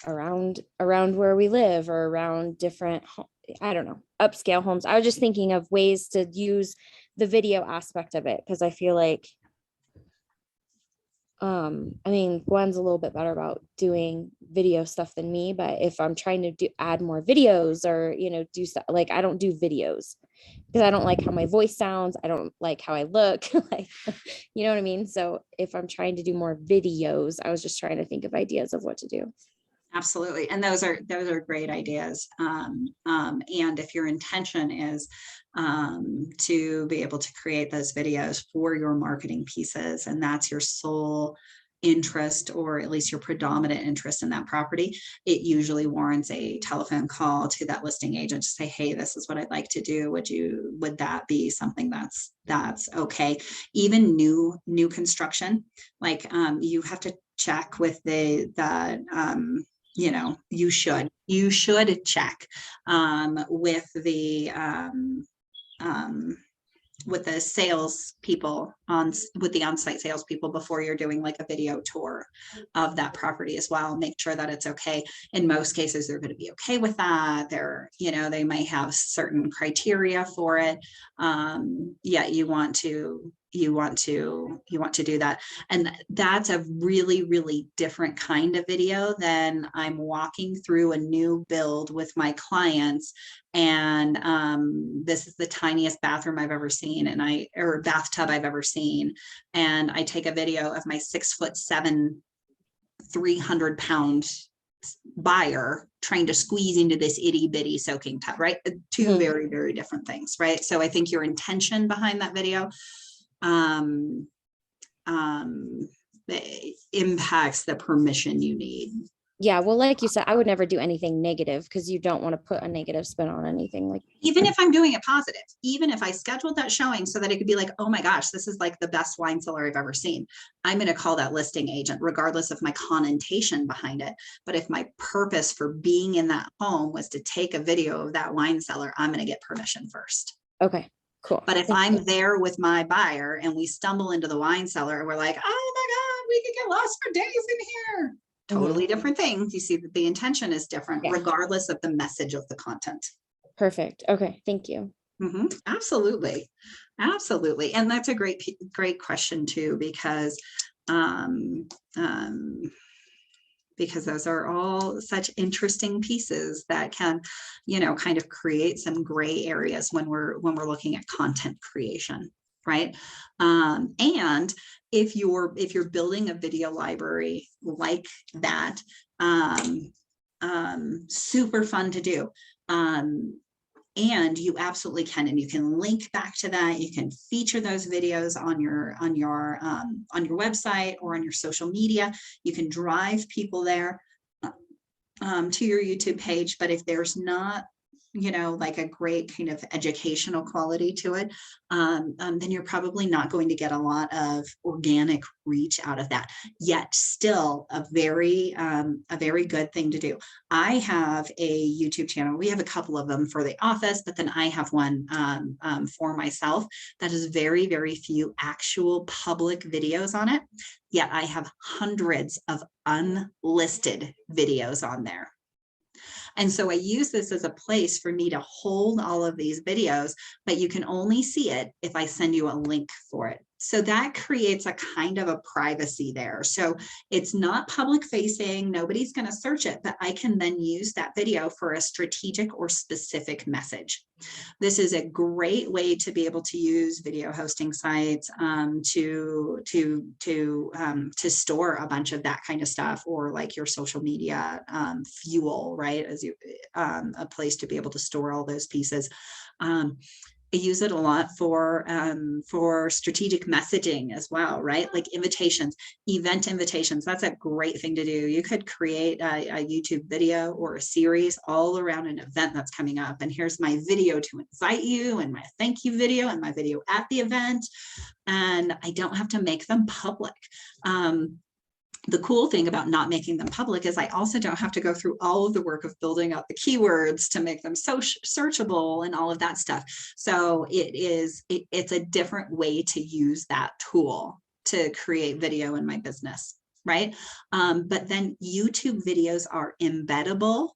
around where we live or around different, I don't know, upscale homes, I was just thinking of ways to use the video aspect of it because I feel like, Gwen's a little bit better about doing video stuff than me, but if I'm trying to add more videos or, do stuff, I don't do videos because I don't like how my voice sounds. I don't like how I look, you know what I mean? So if I'm trying to do more videos, I was just trying to think of ideas of what to do. Absolutely. And those are great ideas. And if your intention is to be able to create those videos for your marketing pieces, and that's your sole interest, or at least your predominant interest in that property, it usually warrants a telephone call to that listing agent to say, hey, this is what I'd like to do. Would that be something that's okay? Even new construction, you have to check with you should check with the sales people with the on-site sales people before you're doing a video tour of that property as well. Make sure that it's okay. In most cases, they're going to be okay with that. They might have certain criteria for it. You want to do that. And that's a really, really different kind of video than I'm walking through a new build with my clients. And this is the tiniest bathroom I've ever seen, or bathtub I've ever seen. And I take a video of my 6'7", 300-pound buyer trying to squeeze into this itty bitty soaking tub, right? Two very, very different things, right? So I think your intention behind that video impacts the permission you need. Yeah, well, like you said, I would never do anything negative because you don't want to put a negative spin on anything. Like, Even if I'm doing it positive, even if I scheduled that showing so that it could be like, oh my gosh, this is like the best wine cellar I've ever seen. I'm going to call that listing agent, regardless of my connotation behind it. But if my purpose for being in that home was to take a video of that wine cellar, I'm going to get permission first. okay, cool. But if Thank I'm you. there with my buyer and we stumble into the wine cellar and we're like, oh my God, we could get lost for days in here. Totally different things. You see that the intention is different, Yeah. regardless of the message of the content. Perfect. Okay, thank you. Absolutely. Absolutely. And that's a great question too, because those are all such interesting pieces that can, kind of create some gray areas when we're looking at content creation, right? And if you're building a video library like that, super fun to do. And you absolutely can, and you can link back to that. You can feature those videos on your website or on your social media. You can drive people there to your YouTube page. But if there's not, like a great kind of educational quality to it, then you're probably not going to get a lot of organic reach out of that. Yet still a very good thing to do. I have a YouTube channel. We have a couple of them for the office, but then I have one for myself that is very, very few actual public videos on it. Yet I have hundreds of unlisted videos on there. And so I use this as a place for me to hold all of these videos, but you can only see it if I send you a link for it. So that creates a kind of a privacy there. So it's not public facing, nobody's going to search it, but I can then use that video for a strategic or specific message. This is a great way to be able to use video hosting sites to store a bunch of that kind of stuff, or like your social media fuel, right? As a place to be able to store all those pieces. I use it a lot for strategic messaging as well, right? Like invitations, event invitations. That's a great thing to do. You could create a YouTube video or a series all around an event that's coming up. And here's my video to invite you, and my thank you video, and my video at the event. And I don't have to make them public. The cool thing about not making them public is I also don't have to go through all of the work of building out the keywords to make them so searchable and all of that stuff. So it's a different way to use that tool to create video in my business, right? But then YouTube videos are embeddable,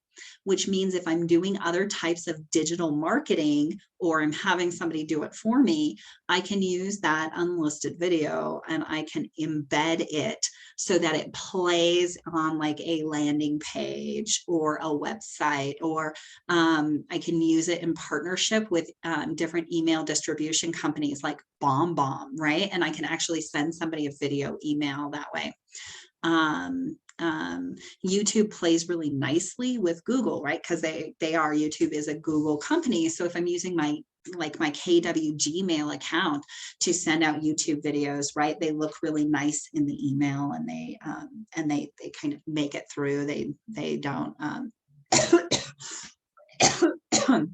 which means if I'm doing other types of digital marketing, or I'm having somebody do it for me, I can use that unlisted video and I can embed it so that it plays on like a landing page or a website, or I can use it in partnership with different email distribution companies like BombBomb, right? And I can actually send somebody a video email that way. YouTube plays really nicely with Google, right? Because YouTube is a Google company. So if I'm using my KW Gmail account to send out YouTube videos, right? They look really nice in the email, and they kind of make it through. They don't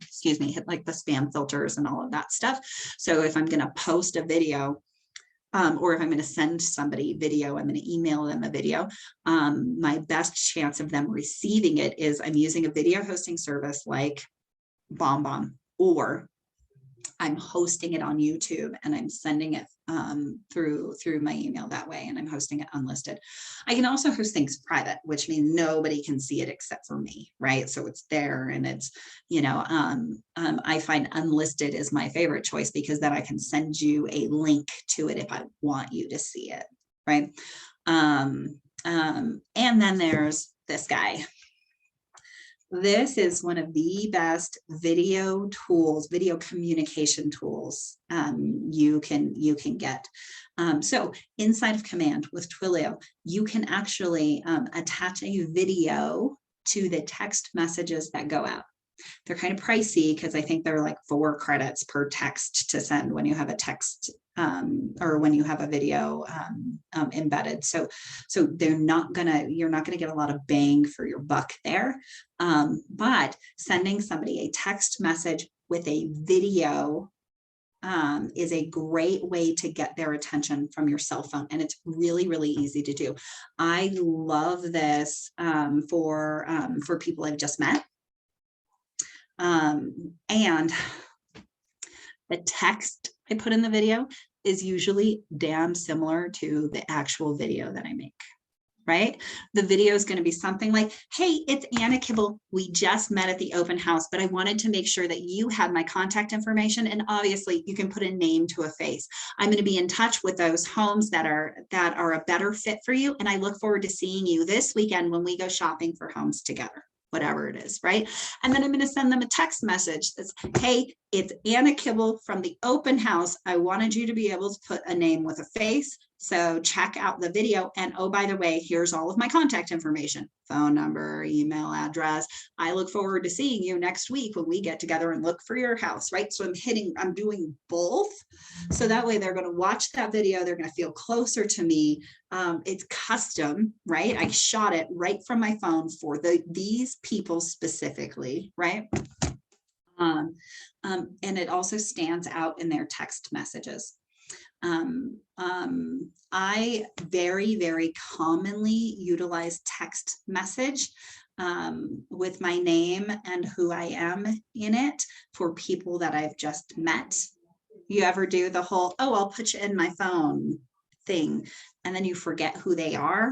excuse me, hit like the spam filters and all of that stuff. So if I'm going to post a video, or if I'm going to send somebody video, I'm going to email them a video. My best chance of them receiving it is I'm using a video hosting service like BombBomb, or I'm hosting it on YouTube and I'm sending it through my email that way, and I'm hosting it unlisted. I can also host things private, which means nobody can see it except for me, right? So it's there, and it's, I find unlisted is my favorite choice, because then I can send you a link to it if I want you to see it, right? And then there's this guy. This is one of the best video tools, video communication tools you can get. So inside of Command with Twilio, you can actually attach a video to the text messages that go out. They're kind of pricey because I think they're like 4 credits per text to send when you have a text or when you have a video embedded. So you're not gonna get a lot of bang for your buck there. But sending somebody a text message with a video is a great way to get their attention from your cell phone. And it's really, really easy to do. I love this for people I've just met. And the text I put in the video is usually damn similar to the actual video that I make, right? The video is going to be something like, hey, it's Anna Kibble. We just met at the open house, but I wanted to make sure that you had my contact information. And obviously you can put a name to a face. I'm going to be in touch with those homes that are a better fit for you. And I look forward to seeing you this weekend when we go shopping for homes together, whatever it is, right? And then I'm going to send them a text message that's, hey, it's Anna Kibble from the open house. I wanted you to be able to put a name with a face. So check out the video. And oh, by the way, here's all of my contact information, phone number, email address. I look forward to seeing you next week when we get together and look for your house, right? So I'm doing both. So that way they're going to watch that video. They're going to feel closer to me. It's custom, right? I shot it right from my phone for these people specifically, right? And it also stands out in their text messages. I very, very commonly utilize text message with my name and who I am in it for people that I've just met. You ever do the whole, oh, I'll put you in my phone thing, and then you forget who they are,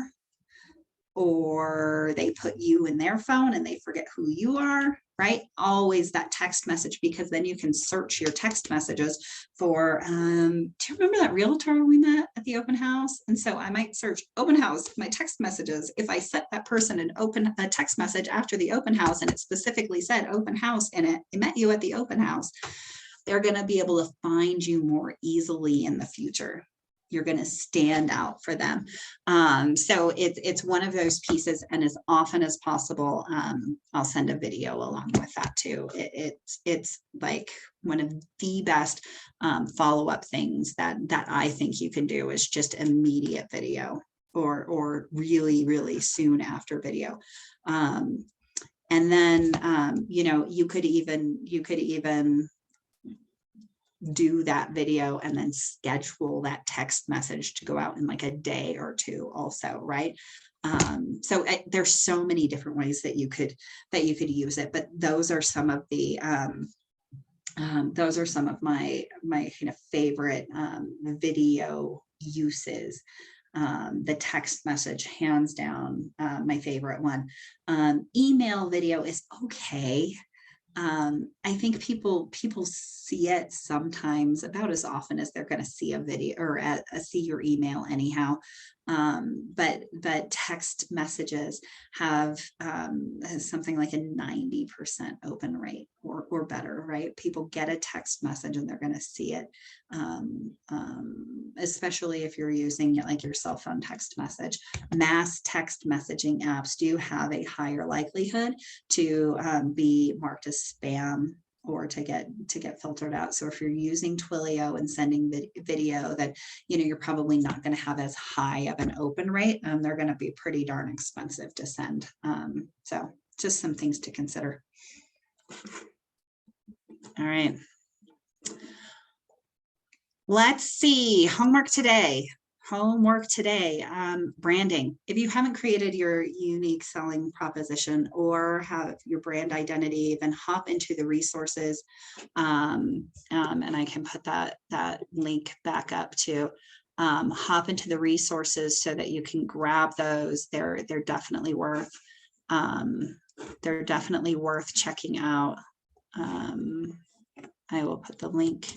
or they put you in their phone and they forget who you are, right? Always that text message, because then you can search your text messages for, do you remember that realtor we met at the open house? And so I might search open house, my text messages. If I set that person a text message after the open house and it specifically said open house in it, I met you at the open house, they're going to be able to find you more easily in the future. You're going to stand out for them. So it's one of those pieces, and as often as possible, I'll send a video along with that too. It's like one of the best follow-up things that I think you can do is just immediate video or really, really soon after video. And then, you could even do that video and then schedule that text message to go out in like a day or two also, right? So there's so many different ways that you could use it, but those are some of the my kind of favorite video uses. The text message, hands down, my favorite one. Email video is okay. I think people see it sometimes about as often as they're going to see a video or see your email anyhow. But text messages have something like a 90% open rate or better, right? People get a text message and they're going to see it, especially if you're using like your cell phone text message. Mass text messaging apps do have a higher likelihood to be marked as spam or to get filtered out. So if you're using Twilio and sending video, that you're probably not going to have as high of an open rate. They're going to be pretty darn expensive to send. So just some things to consider. All right. Let's see. Homework today. Branding. If you haven't created your unique selling proposition or have your brand identity, then hop into the resources. And I can put that link back up to hop into the resources so that you can grab those. They're definitely worth checking out. I will put the link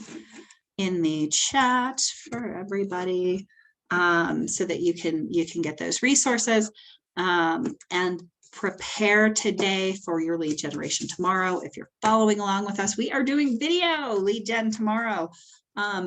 in the chat for everybody. So that you can get those resources and prepare today for your lead generation tomorrow. If you're following along with us, we are doing video lead gen tomorrow,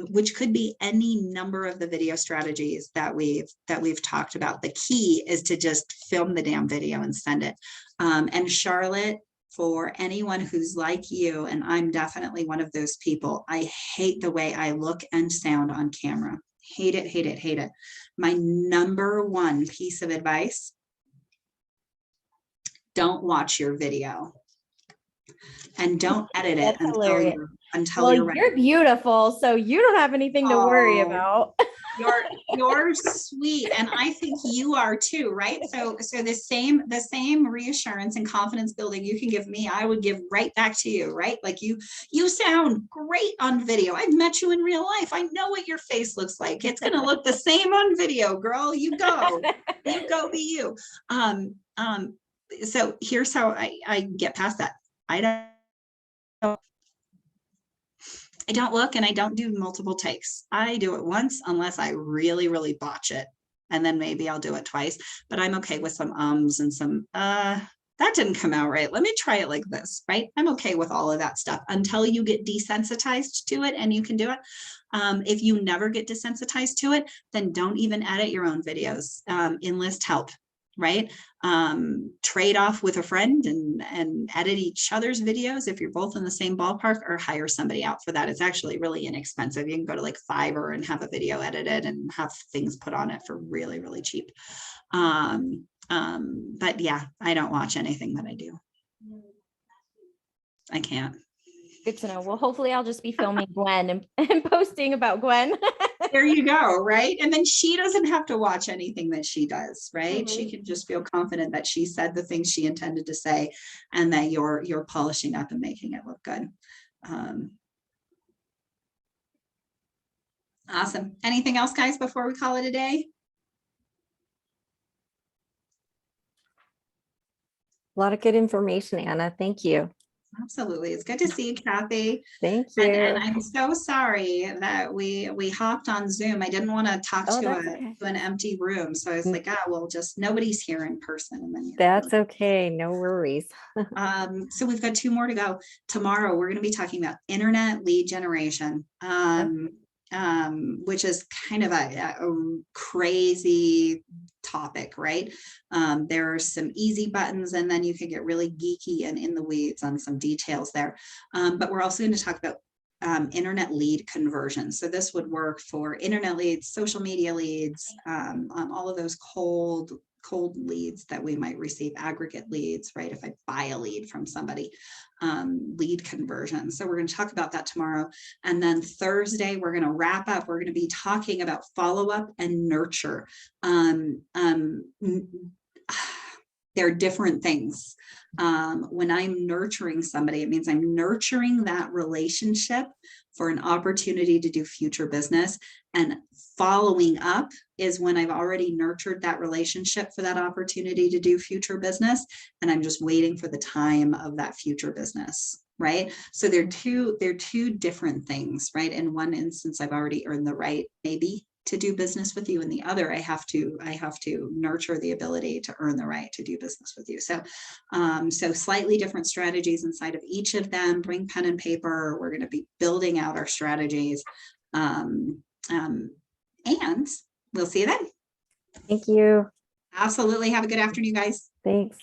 which could be any number of the video strategies that we've talked about. The key is to just film the damn video and send it. And Charlotte, for anyone who's like you, and I'm definitely one of those people. I hate the way I look and sound on camera. Hate it, hate it, hate it. My number one piece of advice: don't watch your video and don't edit it That's hilarious. until you're ready. You're beautiful, so you don't have anything to worry Oh. about. You're sweet, and I think you are too, right? So the same reassurance and confidence building you can give me, I would give right back to you, right? Like you sound great on video. I've met you in real life. I know what your face looks like. It's gonna look the same on video, girl. You go be you. So here's how I get past that. I don't look and I don't do multiple takes. I do it once unless I really, really botch it. And then maybe I'll do it twice, but I'm okay with some ums and some, that didn't come out right. Let me try it like this, right? I'm okay with all of that stuff until you get desensitized to it and you can do it. If you never get desensitized to it, then don't even edit your own videos. Enlist help, right? Trade off with a friend and edit each other's videos if you're both in the same ballpark, or hire somebody out for that. It's actually really inexpensive. You can go to like Fiverr and have a video edited and have things put on it for really, really cheap. But yeah, I don't watch anything that I do. I can't. Good to know. Well, hopefully I'll just be filming Gwen and posting about Gwen. There you go, right? And then she doesn't have to watch anything that she does, right? She can just feel confident that she said the things she intended to say, and that you're polishing up and making it look good. Awesome. Anything else, guys, before we call it a day? A lot of good information, Anna. Thank you. Absolutely. It's good to see you, Kathy. Thank you. And I'm so sorry that we hopped on Zoom. I didn't want to talk Oh, to that's okay. an empty room. So I was like, well, just nobody's here in person. And then That's okay. No worries. so we've got 2 more to go. Tomorrow, we're going to be talking about internet lead generation, which is kind of a crazy topic, right? There are some easy buttons, and then you can get really geeky and in the weeds on some details there. But we're also going to talk about internet lead conversion. So this would work for internet leads, social media leads, all of those cold leads that we might receive, aggregate leads, right? If I buy a lead from somebody, lead conversion. So we're going to talk about that tomorrow. And then Thursday, we're going to wrap up. We're going to be talking about follow-up and nurture. They're different things. When I'm nurturing somebody, it means I'm nurturing that relationship for an opportunity to do future business. And following up is when I've already nurtured that relationship for that opportunity to do future business, and I'm just waiting for the time of that future business, right? So they're two different things, right? In one instance, I've already earned the right, maybe, to do business with you. In the other, I have to nurture the ability to earn the right to do business with you. So, so slightly different strategies inside of each of them. Bring pen and paper. We're going to be building out our strategies. And we'll see you then. Thank you. Absolutely. Have a good afternoon, guys. Thanks.